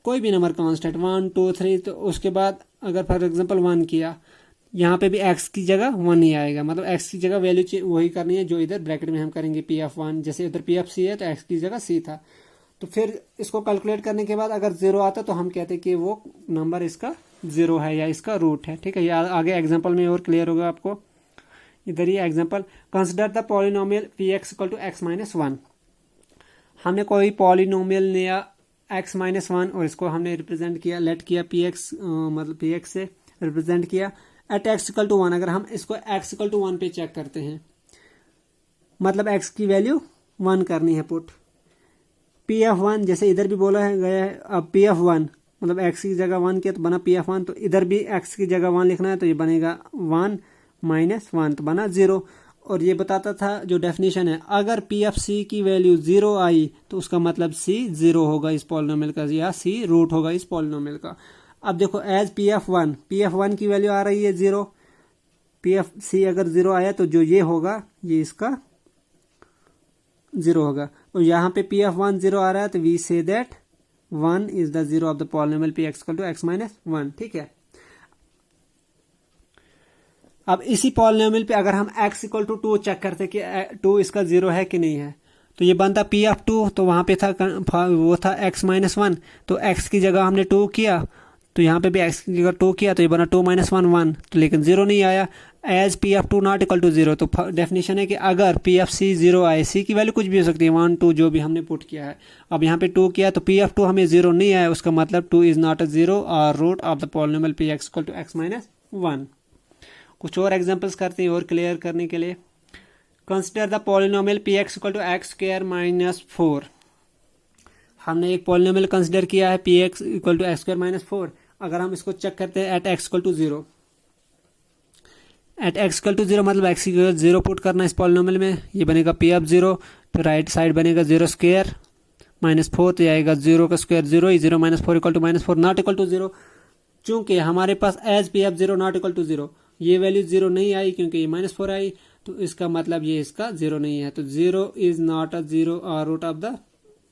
[SPEAKER 1] कोई भी नंबर कांस्टेंट 1 2 3, तो उसके बाद अगर फॉर एग्जांपल 1 किया, यहाँ पे भी x की जगह 1 ही आएगा, मतलब x की जगह वैल्यू वही करनी है जो इधर ब्रैकेट में हम करेंगे पी एफ 1। जैसे इधर पी एफ सी है तो x की जगह c था। तो फिर इसको कैलकुलेट करने के बाद अगर जीरो आता तो हम कहते हैं कि वो नंबर इसका जीरो है या इसका रूट है, ठीक है। ये आगे एग्जाम्पल में और क्लियर होगा आपको। इधर ये example, consider the polynomial p x equal to x minus 1। हमने कोई पॉलिनोमियल लिया x माइनस 1 और इसको हमने रिप्रेजेंट किया, लेट किया पी एक्स, मतलब पी एक्स से रिप्रेजेंट किया एट x इक्वल टू 1। अगर हम इसको x इक्वल टू 1 पे चेक करते हैं, मतलब x की वैल्यू 1 करनी है पुट, पी एफ 1 जैसे इधर भी बोला है गया है। अब पी एफ 1 मतलब x की जगह 1 किया तो बना पी एफ 1, तो इधर भी x की जगह 1 लिखना है तो ये बनेगा 1 माइनस 1, तो बना 0। और ये बताता था जो डेफिनेशन है, अगर पी एफ सी की वैल्यू 0 आई तो उसका मतलब c 0 होगा इस पॉलिनोमियल का, या c रूट होगा इस पॉलिनोमियल का। अब देखो एज पी एफ 1 की वैल्यू आ रही है 0, पी एफ सी अगर 0 आया तो जो ये होगा ये इसका 0 होगा। और यहाँ पे पी एफ 1 0 आ रहा है तो we say that 1 is the zero of the polynomial p x equal to x minus 1, ठीक है। अब इसी पॉलिनोमियल पे अगर हम x इक्वल टू 2 चेक करते कि 2 इसका 0 है कि नहीं है, तो ये बनता पी ऑफ 2, तो वहाँ पे था वो था x माइनस 1, तो x की जगह हमने 2 किया, तो यहाँ पे भी x की जगह 2 किया तो ये बना 2 माइनस 1 1, तो लेकिन 0 नहीं आया। As p of 2 not equal to 0, तो डेफिनेशन है कि अगर पी ऑफ सी 0 आए, सी की वैल्यू कुछ भी हो सकती है 1 2 जो भी हमने पुट किया है, अब यहाँ पे 2 किया तो पी ऑफ 2 हमें 0 नहीं आया, उसका मतलब 2 इज नॉट अ 0 और root of the polynomial p x equal to x minus 1। कुछ और एग्जांपल्स करते हैं और क्लियर करने के लिए। Consider the polynomial p x equal to x square minus 4। हमने एक पॉलिनोमियल कंसिडर किया है p x equal to x square minus 4। अगर हम इसको चेक करते हैं at x equal to 0, at x equal to 0 मतलब एक्स की जगह 0 पुट करना इस पॉलिनोमियल में, ये बनेगा पी ऑफ 0, तो राइट साइड बनेगा 0 स्क्वायर माइनस 4, तो आएगा 0 का स्क्वायर 0 ही, 0 minus 4 equal to minus 4 not equal to 0। चूंकि हमारे पास as p of 0 not equal to 0, ये वैल्यू 0 नहीं आई क्योंकि ये माइनस 4 आई, तो इसका मतलब ये इसका 0 नहीं है, तो 0 इज नॉट अ 0 और root of the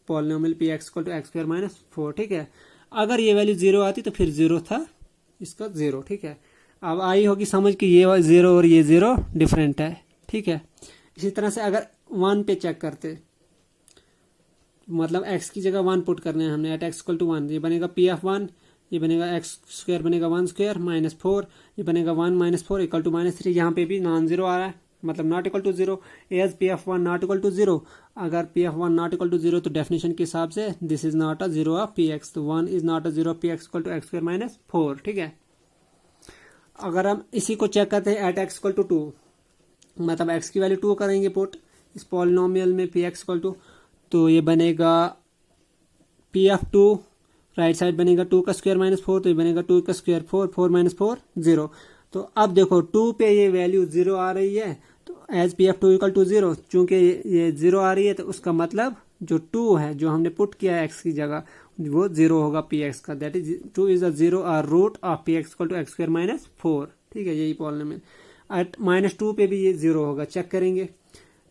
[SPEAKER 1] polynomial p x equal to x square minus 4, ठीक है। अगर ये वैल्यू 0 आती तो फिर 0 था इसका 0, ठीक है। अब आई होगी समझ कि ये 0 और ये 0 डिफरेंट है, ठीक है। इसी तरह से अगर 1 पे चेक करते, मतलब x की जगह 1 पुट करना है हमने, एट x इक्वल टू 1, ये बनेगा p ऑफ 1, ये बनेगा x स्क्वायर बनेगा 1 स्क्वायर माइनस 4, ये बनेगा 1 माइनस 4 इक्वल टू माइनस 3। यहाँ पे भी नॉन जीरो आ रहा है, मतलब not equal to zero, as P F 1 not equal to zero. अगर P F 1 not equal to zero तो डेफिनेशन के हिसाब से this is not a zero of P x, तो 1 is not a zero of P x equal to x square minus 4। ठीक है, अगर हम इसी को चेक करते हैं एट एक्स इक्वल टू 2, मतलब x की वैल्यू 2 करेंगे पुट इस पॉलिनोमियल में पी एक्स इक्वल टू, तो ये बनेगा पी ऑफ 2, राइट साइड बनेगा 2 का स्क्वायर माइनस 4, तो ये बनेगा 2 का स्क्वायर 4, 4 माइनस 4 0। तो अब देखो 2 पे ये वैल्यू 0 आ रही है, तो as P of 2 equal to 0, चूंकि ये 0 आ रही है तो उसका मतलब जो 2 है जो हमने पुट किया है x की जगह वो 0 होगा पी एक्स का, दैट इज 2 इज अ 0 और root of P x equal to x square minus 4। ठीक है, यही पॉलिनोमियल। एट -2 पे भी ये 0 होगा, चेक करेंगे।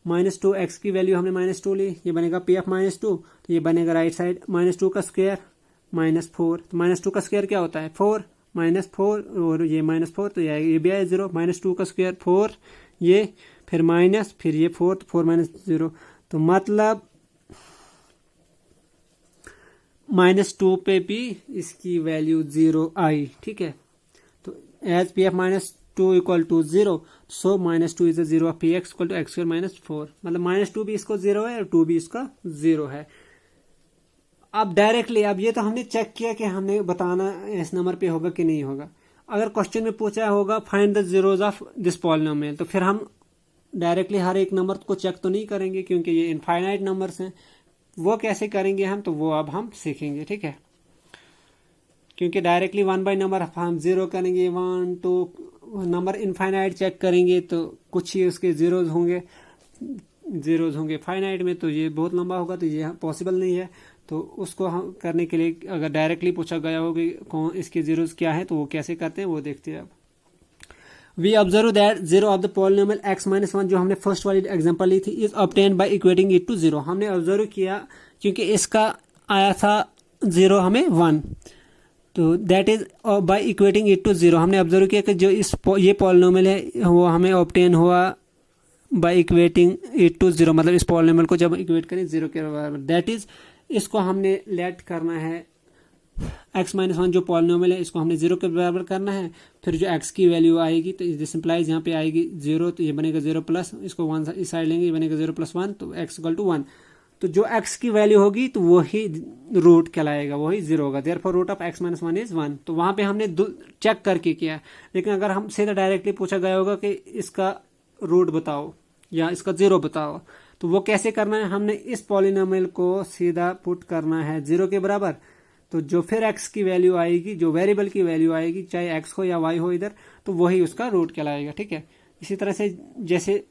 [SPEAKER 1] -2 x की वैल्यू हमने -2 ली, ये बनेगा पी ऑफ -2, तो ये बनेगा राइट साइड -2 का स्क्वायर माइनस 4, तो -2 का स्क्वायर क्या होता है 4, -4 और ये -4, तो ये भी आया 0, -2 का स्क्वायर 4, ये फिर माइनस, फिर ये 4, तो 4 माइनस 0, तो मतलब -2 पे भी इसकी वैल्यू 0 आई। ठीक है, तो as P of -2 equal to 0, so -2 is 0 of P x equal to x square minus 4, मतलब -2 भी इसको 0 है और 2 भी इसका 0 है। अब डायरेक्टली, अब ये तो हमने चेक किया कि हमने बताना इस नंबर पे होगा कि नहीं होगा। अगर क्वेश्चन में पूछा होगा find the zeros of this polynomial, तो फिर हम डायरेक्टली हर एक नंबर को चेक तो नहीं करेंगे क्योंकि ये इनफाइनाइट नंबर्स हैं। वो कैसे करेंगे हम, तो वो अब हम सीखेंगे। ठीक है, क्योंकि डायरेक्टली 1 बाई नंबर हम 0 करेंगे, 1 2 नंबर इनफाइनाइट चेक करेंगे तो कुछ ही उसके जीरोज होंगे फाइनाइट में, तो ये बहुत लंबा होगा, तो ये पॉसिबल नहीं है। तो उसको हम करने के लिए अगर डायरेक्टली पूछा गया हो कि कौन इसके जीरोज क्या है, तो वो कैसे करते हैं वो देखते हैं। अब we observe that zero of the polynomial x minus 1, जो हमने फर्स्ट वाली एग्जांपल ली थी, is obtain by equating it to 0। हमने ऑब्जर्व किया क्योंकि इसका आया था 0 हमें 1, तो that is by equating it to 0। हमने ऑब्जर्व किया कि जो ये पॉलिनोमियल है वो हमें ऑब्टेन हुआ बाय इक्वेटिंग इट टू 0, मतलब इस पॉलिनोमियल को जब इक्वेट करें 0 के बराबर, दैट इज इसको हमने लेट करना है x माइनस 1 जो पॉलिनोमियल है इसको हमने 0 के बराबर करना है। फिर जो x की वैल्यू आएगी तो दिस इंप्लाइज यहाँ पे आएगी 0, तो ये बनेगा 0 प्लस, इसको 1 इस साइड लेंगे, ये बनेगा 0 प्लस 1, तो x इक्वल टू 1। तो जो x की वैल्यू होगी तो वही रूट कहलाएगा, वही 0 होगा। Therefore root of x minus 1 is 1। तो वहां पे हमने चेक करके किया, लेकिन अगर हम सीधा डायरेक्टली पूछा गया होगा कि इसका रूट बताओ या इसका 0 बताओ, तो वो कैसे करना है, हमने इस पॉलिनोमियल को सीधा पुट करना है 0 के बराबर। तो जो फिर x की वैल्यू आएगी, जो वेरिएबल की वैल्यू आएगी, चाहे x हो या y हो इधर, तो वही उसका रूट कहलाएगा। ठीक है, इसी तरह से जैसे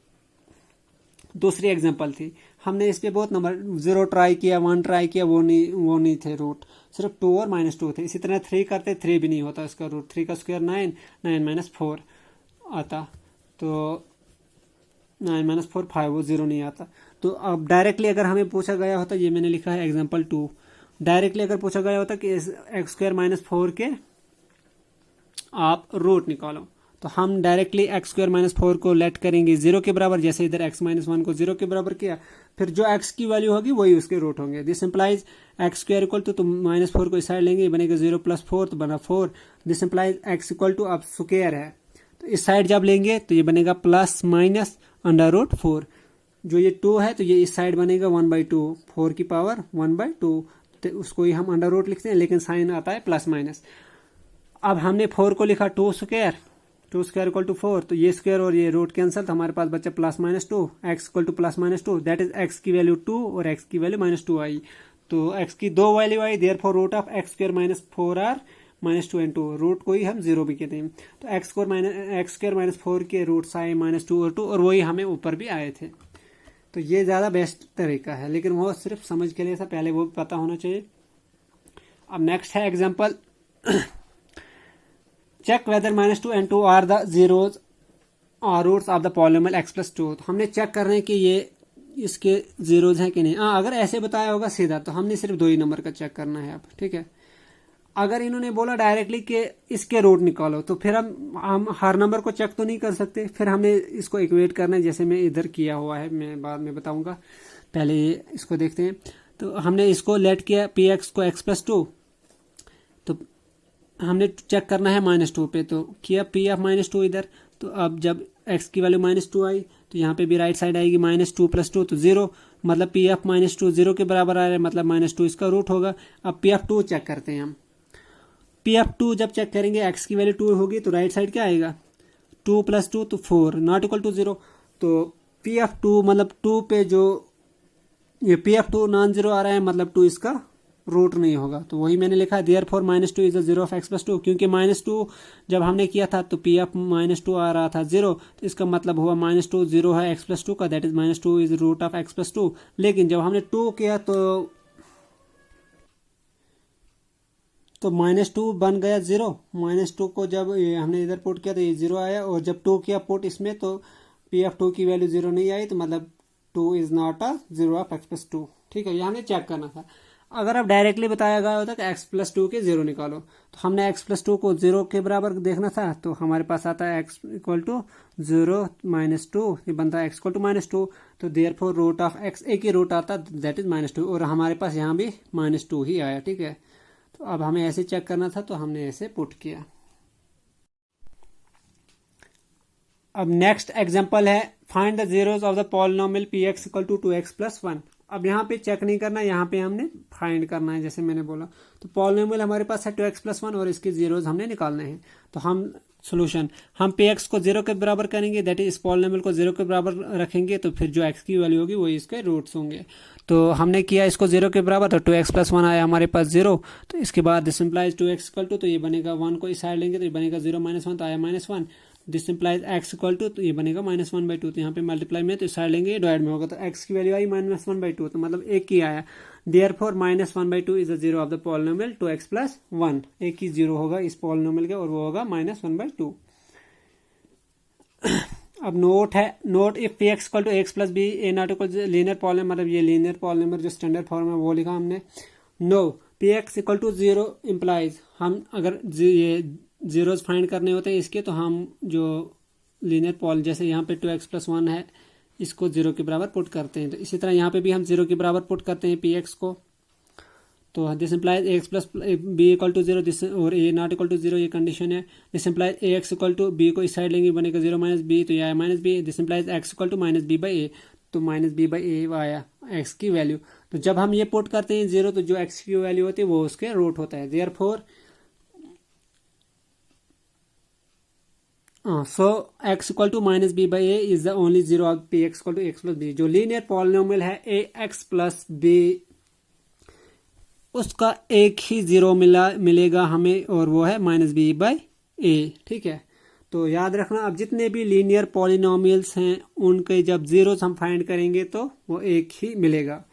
[SPEAKER 1] दूसरी एग्जांपल थी, हमने इस पे बहुत नंबर 0 ट्राई किया, 1 ट्राई किया, वो नहीं थे रूट, सिर्फ 2 और -2 थे। इसी तरह 3 करते, 3 भी नहीं होता इसका रूट, 3 का स्क्वायर 9, 9 माइनस 4 आता, तो 9 माइनस 4 5, वो 0 नहीं आता। तो अब डायरेक्टली अगर हमें पूछा गया होता, ये मैंने लिखा है एग्जाम्पल 2, डायरेक्टली अगर पूछा गया होता कि एक्स स्क्वायर माइनस 4 के आप रूट निकालो, तो हम डायरेक्टली एक्स स्क्वायर माइनस 4 को लेट करेंगे 0 के बराबर, जैसे इधर x माइनस 1 को 0 के बराबर किया, फिर जो x की वैल्यू होगी वही उसके रूट होंगे। This implies x square equal to, तो -4 को इस साइड लेंगे, बनेगा 0 प्लस 4, तो बना 4। This implies x equal to, अब स्क्वायर है तो इस साइड जब लेंगे तो ये बनेगा प्लस माइनस √4, जो ये 2 है तो ये इस साइड बनेगा 1/2, 4 की पावर 1/2, तो उसको ही हम √ लिखते हैं, लेकिन साइन आता है प्लस माइनस। अब हमने 4 को लिखा 2 स्क्वायर इक्वल टू 4, तो ये स्क्वायर और ये रूट कैंसिल, तो हमारे पास बचा +-2, x equal to +-2, that is x की वैल्यू 2 और x की वैल्यू -2 आई, तो x की 2 वैल्यू आई, therefore root of x square minus 4 are -2 and 2, root को ही हम 0 भी कहते हैं। तो x स्क्वायर माइनस 4 के रूट्स आए -2 और 2, और वही हमें ऊपर भी आए थे। तो ये ज़्यादा बेस्ट तरीका है, लेकिन वो सिर्फ समझ के लिए था, पहले वो पता होना चाहिए। अब नेक्स्ट है example, check whether -2 and 2 are the zeros और roots of the polynomial x + 2। तो हमने चेक कर रहे हैं कि ये इसके जीरोज हैं कि नहीं। अगर ऐसे बताया होगा सीधा तो हमने सिर्फ 2 ही नंबर का चेक करना है अब। ठीक है, अगर इन्होंने बोला डायरेक्टली कि इसके रूट निकालो, तो फिर हम हर नंबर को चेक तो नहीं कर सकते, फिर हमें इसको इक्वेट करना है, जैसे मैं इधर किया हुआ है, मैं बाद में बताऊंगा, पहले इसको देखते हैं। तो हमने इसको लेट किया पी एक्स को एक्स प्लस टू, तो हमने चेक करना है -2 पे, तो किया पी ऑफ -2 इधर। तो अब जब x की वैल्यू -2 आई तो यहाँ पे भी राइट साइड आएगी -2 + 2 तो 0, मतलब पी ऑफ -2 0 के बराबर आ रहा है, मतलब -2 इसका रूट होगा। अब पी ऑफ 2 चेक करते हैं हम। पी ऑफ 2 जब चेक करेंगे x की वैल्यू 2 होगी तो राइट साइड क्या आएगा 2 + 2 तो 4 नॉट इक्वल टू 0। तो पी ऑफ 2 मतलब 2 पे जो ये पी ऑफ 2 नॉन जीरो आ रहा है, मतलब 2 इसका रूट नहीं होगा। तो वही मैंने लिखा देयरफॉर -2 इज 0 ऑफ x + 2, क्योंकि -2 जब हमने किया था तो पी ऑफ -2 आ रहा था 0, तो इसका मतलब हुआ -2 0 है x + 2 का, that is -2 is root of x + 2। लेकिन जब हमने 2 किया तो -2 बन गया 0। -2 को जब हमने इधर पुट किया तो ये 0 आया, और जब 2 किया पुट इसमें तो पी ऑफ 2 की वैल्यू 0 नहीं आई, तो मतलब 2 is not a 0 of x + 2। ठीक है, ये हमने चेक करना था। अगर अब डायरेक्टली बताया गया होता कि x + 2 के 0 निकालो, तो हमने x + 2 को 0 के बराबर देखना था, तो हमारे पास आता है x = 0 - 2, ये बनता है x = -2, तो देयरफॉर रूट ऑफ x एक ही रूट आता दैट इज -2, और हमारे पास यहाँ भी -2 ही आया। ठीक है, तो अब हमें ऐसे चेक करना था तो हमने ऐसे पुट किया। अब नेक्स्ट एग्जांपल है find the zeros of the polynomial px = 2x + 1। अब यहाँ पे चेक नहीं करना, यहाँ पे हमने फाइंड करना है। जैसे मैंने बोला तो पॉलिनोमियल हमारे पास है 2x + 1 और इसके जीरोस हमने निकालने हैं। तो हम सोल्यूशन हम px को 0 के बराबर करेंगे, दैट इज इस पॉलिनोमियल को 0 के बराबर रखेंगे, तो फिर जो x की वैल्यू होगी वही इसके रूट्स होंगे। तो हमने किया इसको 0 के बराबर, तो 2x + 1 आया हमारे पास 0। तो इसके बाद दिस इम्प्लाइज 2x = तो ये बनेगा 1 को इस साइड लेंगे तो ये बनेगा 0 - 1 तो आया -1। दिस इम्प्लाइज x = तो ये बनेगा -1/2, तो यहाँ पे मल्टीप्लाई में तो इस साइड लेंगे डिवाइड में होगा, तो x की वैल्यू आई -1/2, तो मतलब एक ही आया। Therefore -1/2 is the zero of the polynomial 2x + 1, एक ही जीरो होगा इस पॉलिनोमियल का और वो होगा -1/2। अब नोट है, note if px = x + b a not equal linear polynomial, मतलब ये लीनियर पॉलिनोमियल जो स्टैंडर्ड फॉर्म है वो लिखा हमने। नो px = 0 इम्प्लाइज, हम अगर ये जीरोज फाइंड करने होते हैं इसके, तो हम जो लीनियर पॉल जैसे यहाँ पे 2x + 1 है इसको 0 के बराबर पुट करते हैं, तो इसी तरह यहाँ पे भी हम 0 के बराबर पुट करते हैं px को। तो this implies ax + b = 0 this और a नॉट इक्वल टू 0, ये कंडीशन है। दिस इम्प्लाइज ax = b को इस साइड लेंगे बनेगा 0 - b, तो ये आया -b। This implies x = -b/a, तो -b/a आया x की वैल्यू। तो जब हम ये पुट करते हैं 0, तो जो x की वैल्यू होती है वो उसके रूट होता है। Therefore so x = -b/a is the only zero of px = x + b। जो लीनियर पॉलिनोमियल है ax + b उसका एक ही जीरो मिलेगा हमें, और वो है -b/a। ठीक है, तो याद रखना अब जितने भी लीनियर पॉलिनोमियल्स हैं उनके जब जीरोस हम फाइंड करेंगे तो वो एक ही मिलेगा।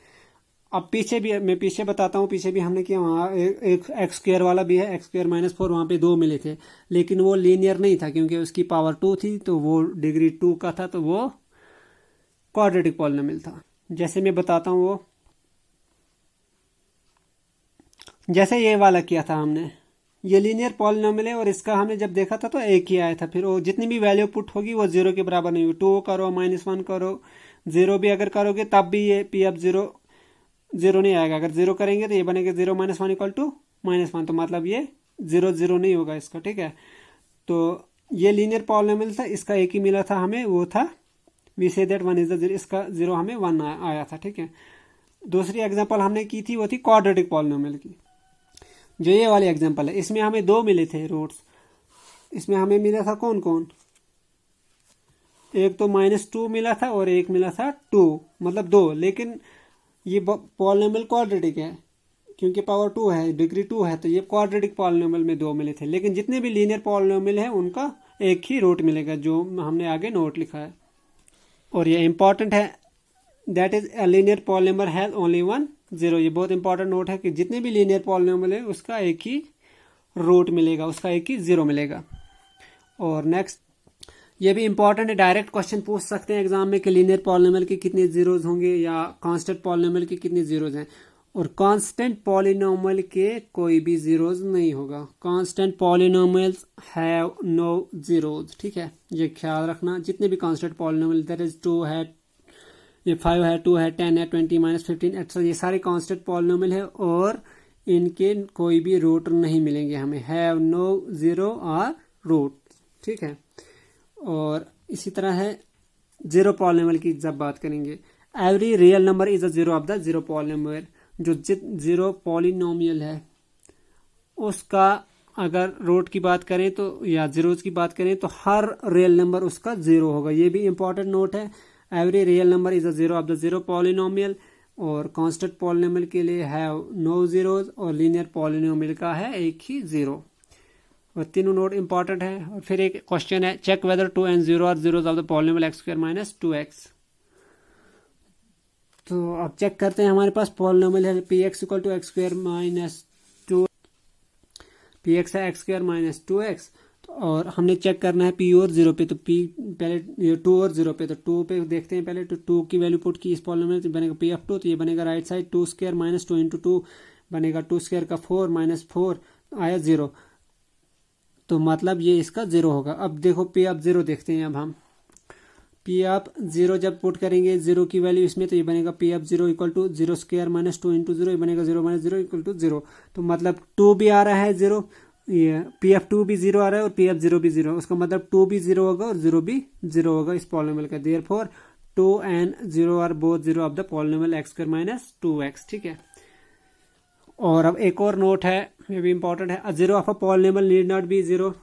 [SPEAKER 1] अब पीछे भी मैं पीछे बताता हूँ, पीछे भी हमने किया, वहाँ एक x² वाला भी है, x² - 4, वहाँ पे 2 मिले थे, लेकिन वो लीनियर नहीं था क्योंकि उसकी पावर 2 थी, तो वो डिग्री 2 का था, तो वो क्वाड्रेटिक पॉलिनोमियल था। जैसे मैं बताता हूँ, वो जैसे ये वाला किया था हमने, ये लीनियर पॉलिनोमियल है और इसका हमने जब देखा था तो एक ही आया था, फिर वो जितनी भी वैल्यू पुट होगी वो 0 के बराबर नहीं होगी। 2 करो, -1 करो, 0 भी अगर करोगे तब भी ये पी ऑफ 0 नहीं आएगा। अगर 0 करेंगे तो ये बनेगा 0 - 1 = -1, तो मतलब ये 0 नहीं होगा इसका। ठीक है, तो ये लीनियर पॉलिनोमियल था, इसका एक ही मिला था हमें, वो था we say that 1 is the 0, इसका 0 हमें 1 आया था। ठीक है, दूसरी एग्जांपल हमने की थी वो थी क्वाड्रेटिक पॉलिनोमियल की। जो ये वाली एग्जांपल है इसमें हमें 2 मिले थे रूट्स। इसमें हमें मिला था कौन कौन, एक तो -2 मिला था और एक मिला था 2, मतलब 2। लेकिन ये पॉलिनोमियल क्वाड्रेटिक है क्योंकि पावर 2 है, डिग्री 2 है, तो ये क्वाड्रेटिक पॉलिनोमियल में 2 मिले थे। लेकिन जितने भी लीनियर पॉलिनोमियल है उनका एक ही रूट मिलेगा, जो हमने आगे नोट लिखा है। और ये इंपॉर्टेंट है, that is a linear polynomial has only 1 0। ये बहुत इंपॉर्टेंट नोट है कि जितने भी लीनियर पॉलिनोमियल है उसका एक ही रूट मिलेगा, उसका एक ही 0 मिलेगा। और नेक्स्ट ये भी इंपॉर्टेंट है, डायरेक्ट क्वेश्चन पूछ सकते हैं एग्जाम में कि लीनियर पॉलिनोमियल के कितने जीरोज होंगे या कांस्टेंट पॉलिनोमियल के कितने जीरोज हैं। और कांस्टेंट पॉलिनोमियल के कोई भी जीरोज नहीं होगा, constant polynomials have no zeros. ठीक है, ये ख्याल रखना, जितने भी कांस्टेंट पॉलिनोमियल दैट इज 2 है, ये 5 है, 2 है, 10 है, 20 -15 एक्स्ट्रा, ये सारे कांस्टेंट पॉलिनोमियल है और इनके कोई भी रूट नहीं मिलेंगे हमें, हैव नो जीरो और रूट, ठीक है। और इसी तरह है जीरो पॉलिनोमियल की जब बात करेंगे, every real number is a zero of the zero polynomial, जो जीरो पॉलिनोमियल है उसका अगर रूट की बात करें तो या जीरोज की बात करें तो हर रियल नंबर उसका जीरो होगा। ये भी इंपॉर्टेंट नोट है, every real number is a zero of the zero polynomial, और कांस्टेंट पॉलिनोमियल के लिए हैव नो जीरोज, और लीनियर पॉलिनोमियल का है एक ही जीरो। और तीनों नोट इंपॉर्टेंट है। और फिर एक क्वेश्चन है, check whether 2 and 0 are zeros of the polynomial x square minus 2x। तो अब चेक करते हैं, हमारे पास पॉलिनोमियल है px equal to x square minus 2, px है एक्स स्क्वायर माइनस 2x, और हमने चेक करना है p और 0 पे, तो p पहले 2 और 0 पे, तो 2 पे देखते हैं पहले, तो 2 की वैल्यू पुट की इस पॉलिनोमियल तो बनेगा p ऑफ 2, तो ये बनेगा right side 2 square minus 2 into 2 बनेगा 2 स्क्वायर का 4 माइनस 4 आया 0, तो मतलब ये इसका 0 होगा। अब देखो p ऑफ 0 देखते हैं, अब हम p ऑफ 0 जब पुट करेंगे 0 की वैल्यू इसमें, तो ये बनेगा p of 0 equal to 0 square minus 2 into 0, ये बनेगा 0 माइनस 0 इक्वल टू 0, तो मतलब 2 भी आ रहा है 0, ये p ऑफ 2 भी 0 आ रहा है और p ऑफ 0 भी 0, उसका मतलब 2 भी 0 होगा और 0 भी 0 होगा इस पॉलिनोमियल का। Therefore 2 and 0 are both 0 of the polynomial x square minus 2x, ठीक है। और अब एक और नोट है, ये भी इंपॉर्टेंट है, zero of a polynomial need not be zero,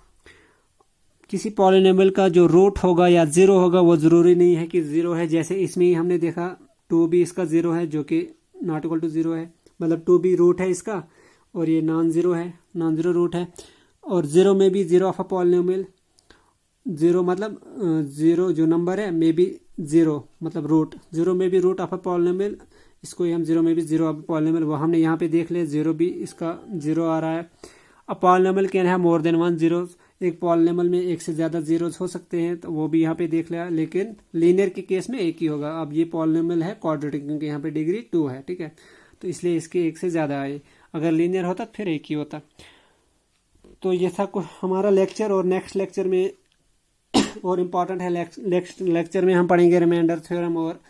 [SPEAKER 1] किसी पॉलिनोमियल का जो रूट होगा या जीरो होगा वो जरूरी नहीं है कि जीरो है। जैसे इसमें ही हमने देखा 2 भी इसका जीरो है, जो कि नॉट इक्वल टू जीरो है, मतलब 2 भी रूट है इसका, और ये नॉन जीरो है, नॉन जीरो रूट है। और जीरो में भी zero of a polynomial, zero मतलब जीरो जो नंबर है में भी जीरो मतलब रूट, जीरो में भी रूट ऑफ अ पॉलिनोमियल, इसको हम जीरो में भी जीरो ऑफ अ पॉलिनोमियल, वो हमने यहाँ पे देख लिया, जीरो भी इसका जीरो आ रहा है। A polynomial can have more than one zero, एक पॉलिनोमियल में एक से ज्यादा जीरोज हो सकते हैं, तो वो भी यहाँ पे देख लिया, लेकिन लीनियर के केस में एक ही होगा। अब ये पॉलिनोमियल है क्वाड्रेटिक, क्योंकि यहाँ पे डिग्री 2 है, ठीक है, तो इसलिए इसके एक से ज्यादा आए, अगर लीनियर होता फिर एक ही होता। तो ये था हमारा लेक्चर, और नेक्स्ट लेक्चर में और इम्पॉर्टेंट है, नेक्स्ट लेक्चर में हम पढ़ेंगे रिमाइंडर थ्योरम और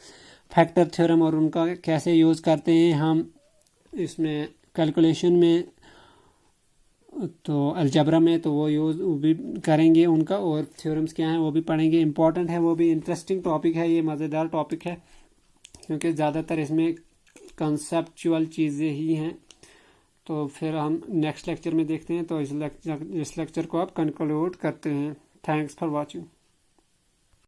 [SPEAKER 1] फैक्टर थ्योरम, और उनका कैसे यूज़ करते हैं हम इसमें कैलकुलेशन में, तो अलजबरा में, तो वो यूज़ भी करेंगे उनका, और थ्योरम्स क्या हैं वो भी पढ़ेंगे। इंपॉर्टेंट है, वो भी इंटरेस्टिंग टॉपिक है, ये मज़ेदार टॉपिक है, क्योंकि ज़्यादातर इसमें कंसेप्चुअल चीज़ें ही हैं। तो फिर हम नेक्स्ट लेक्चर में देखते हैं, तो इस लेक्चर को आप कंक्लूड करते हैं। Thanks for watching.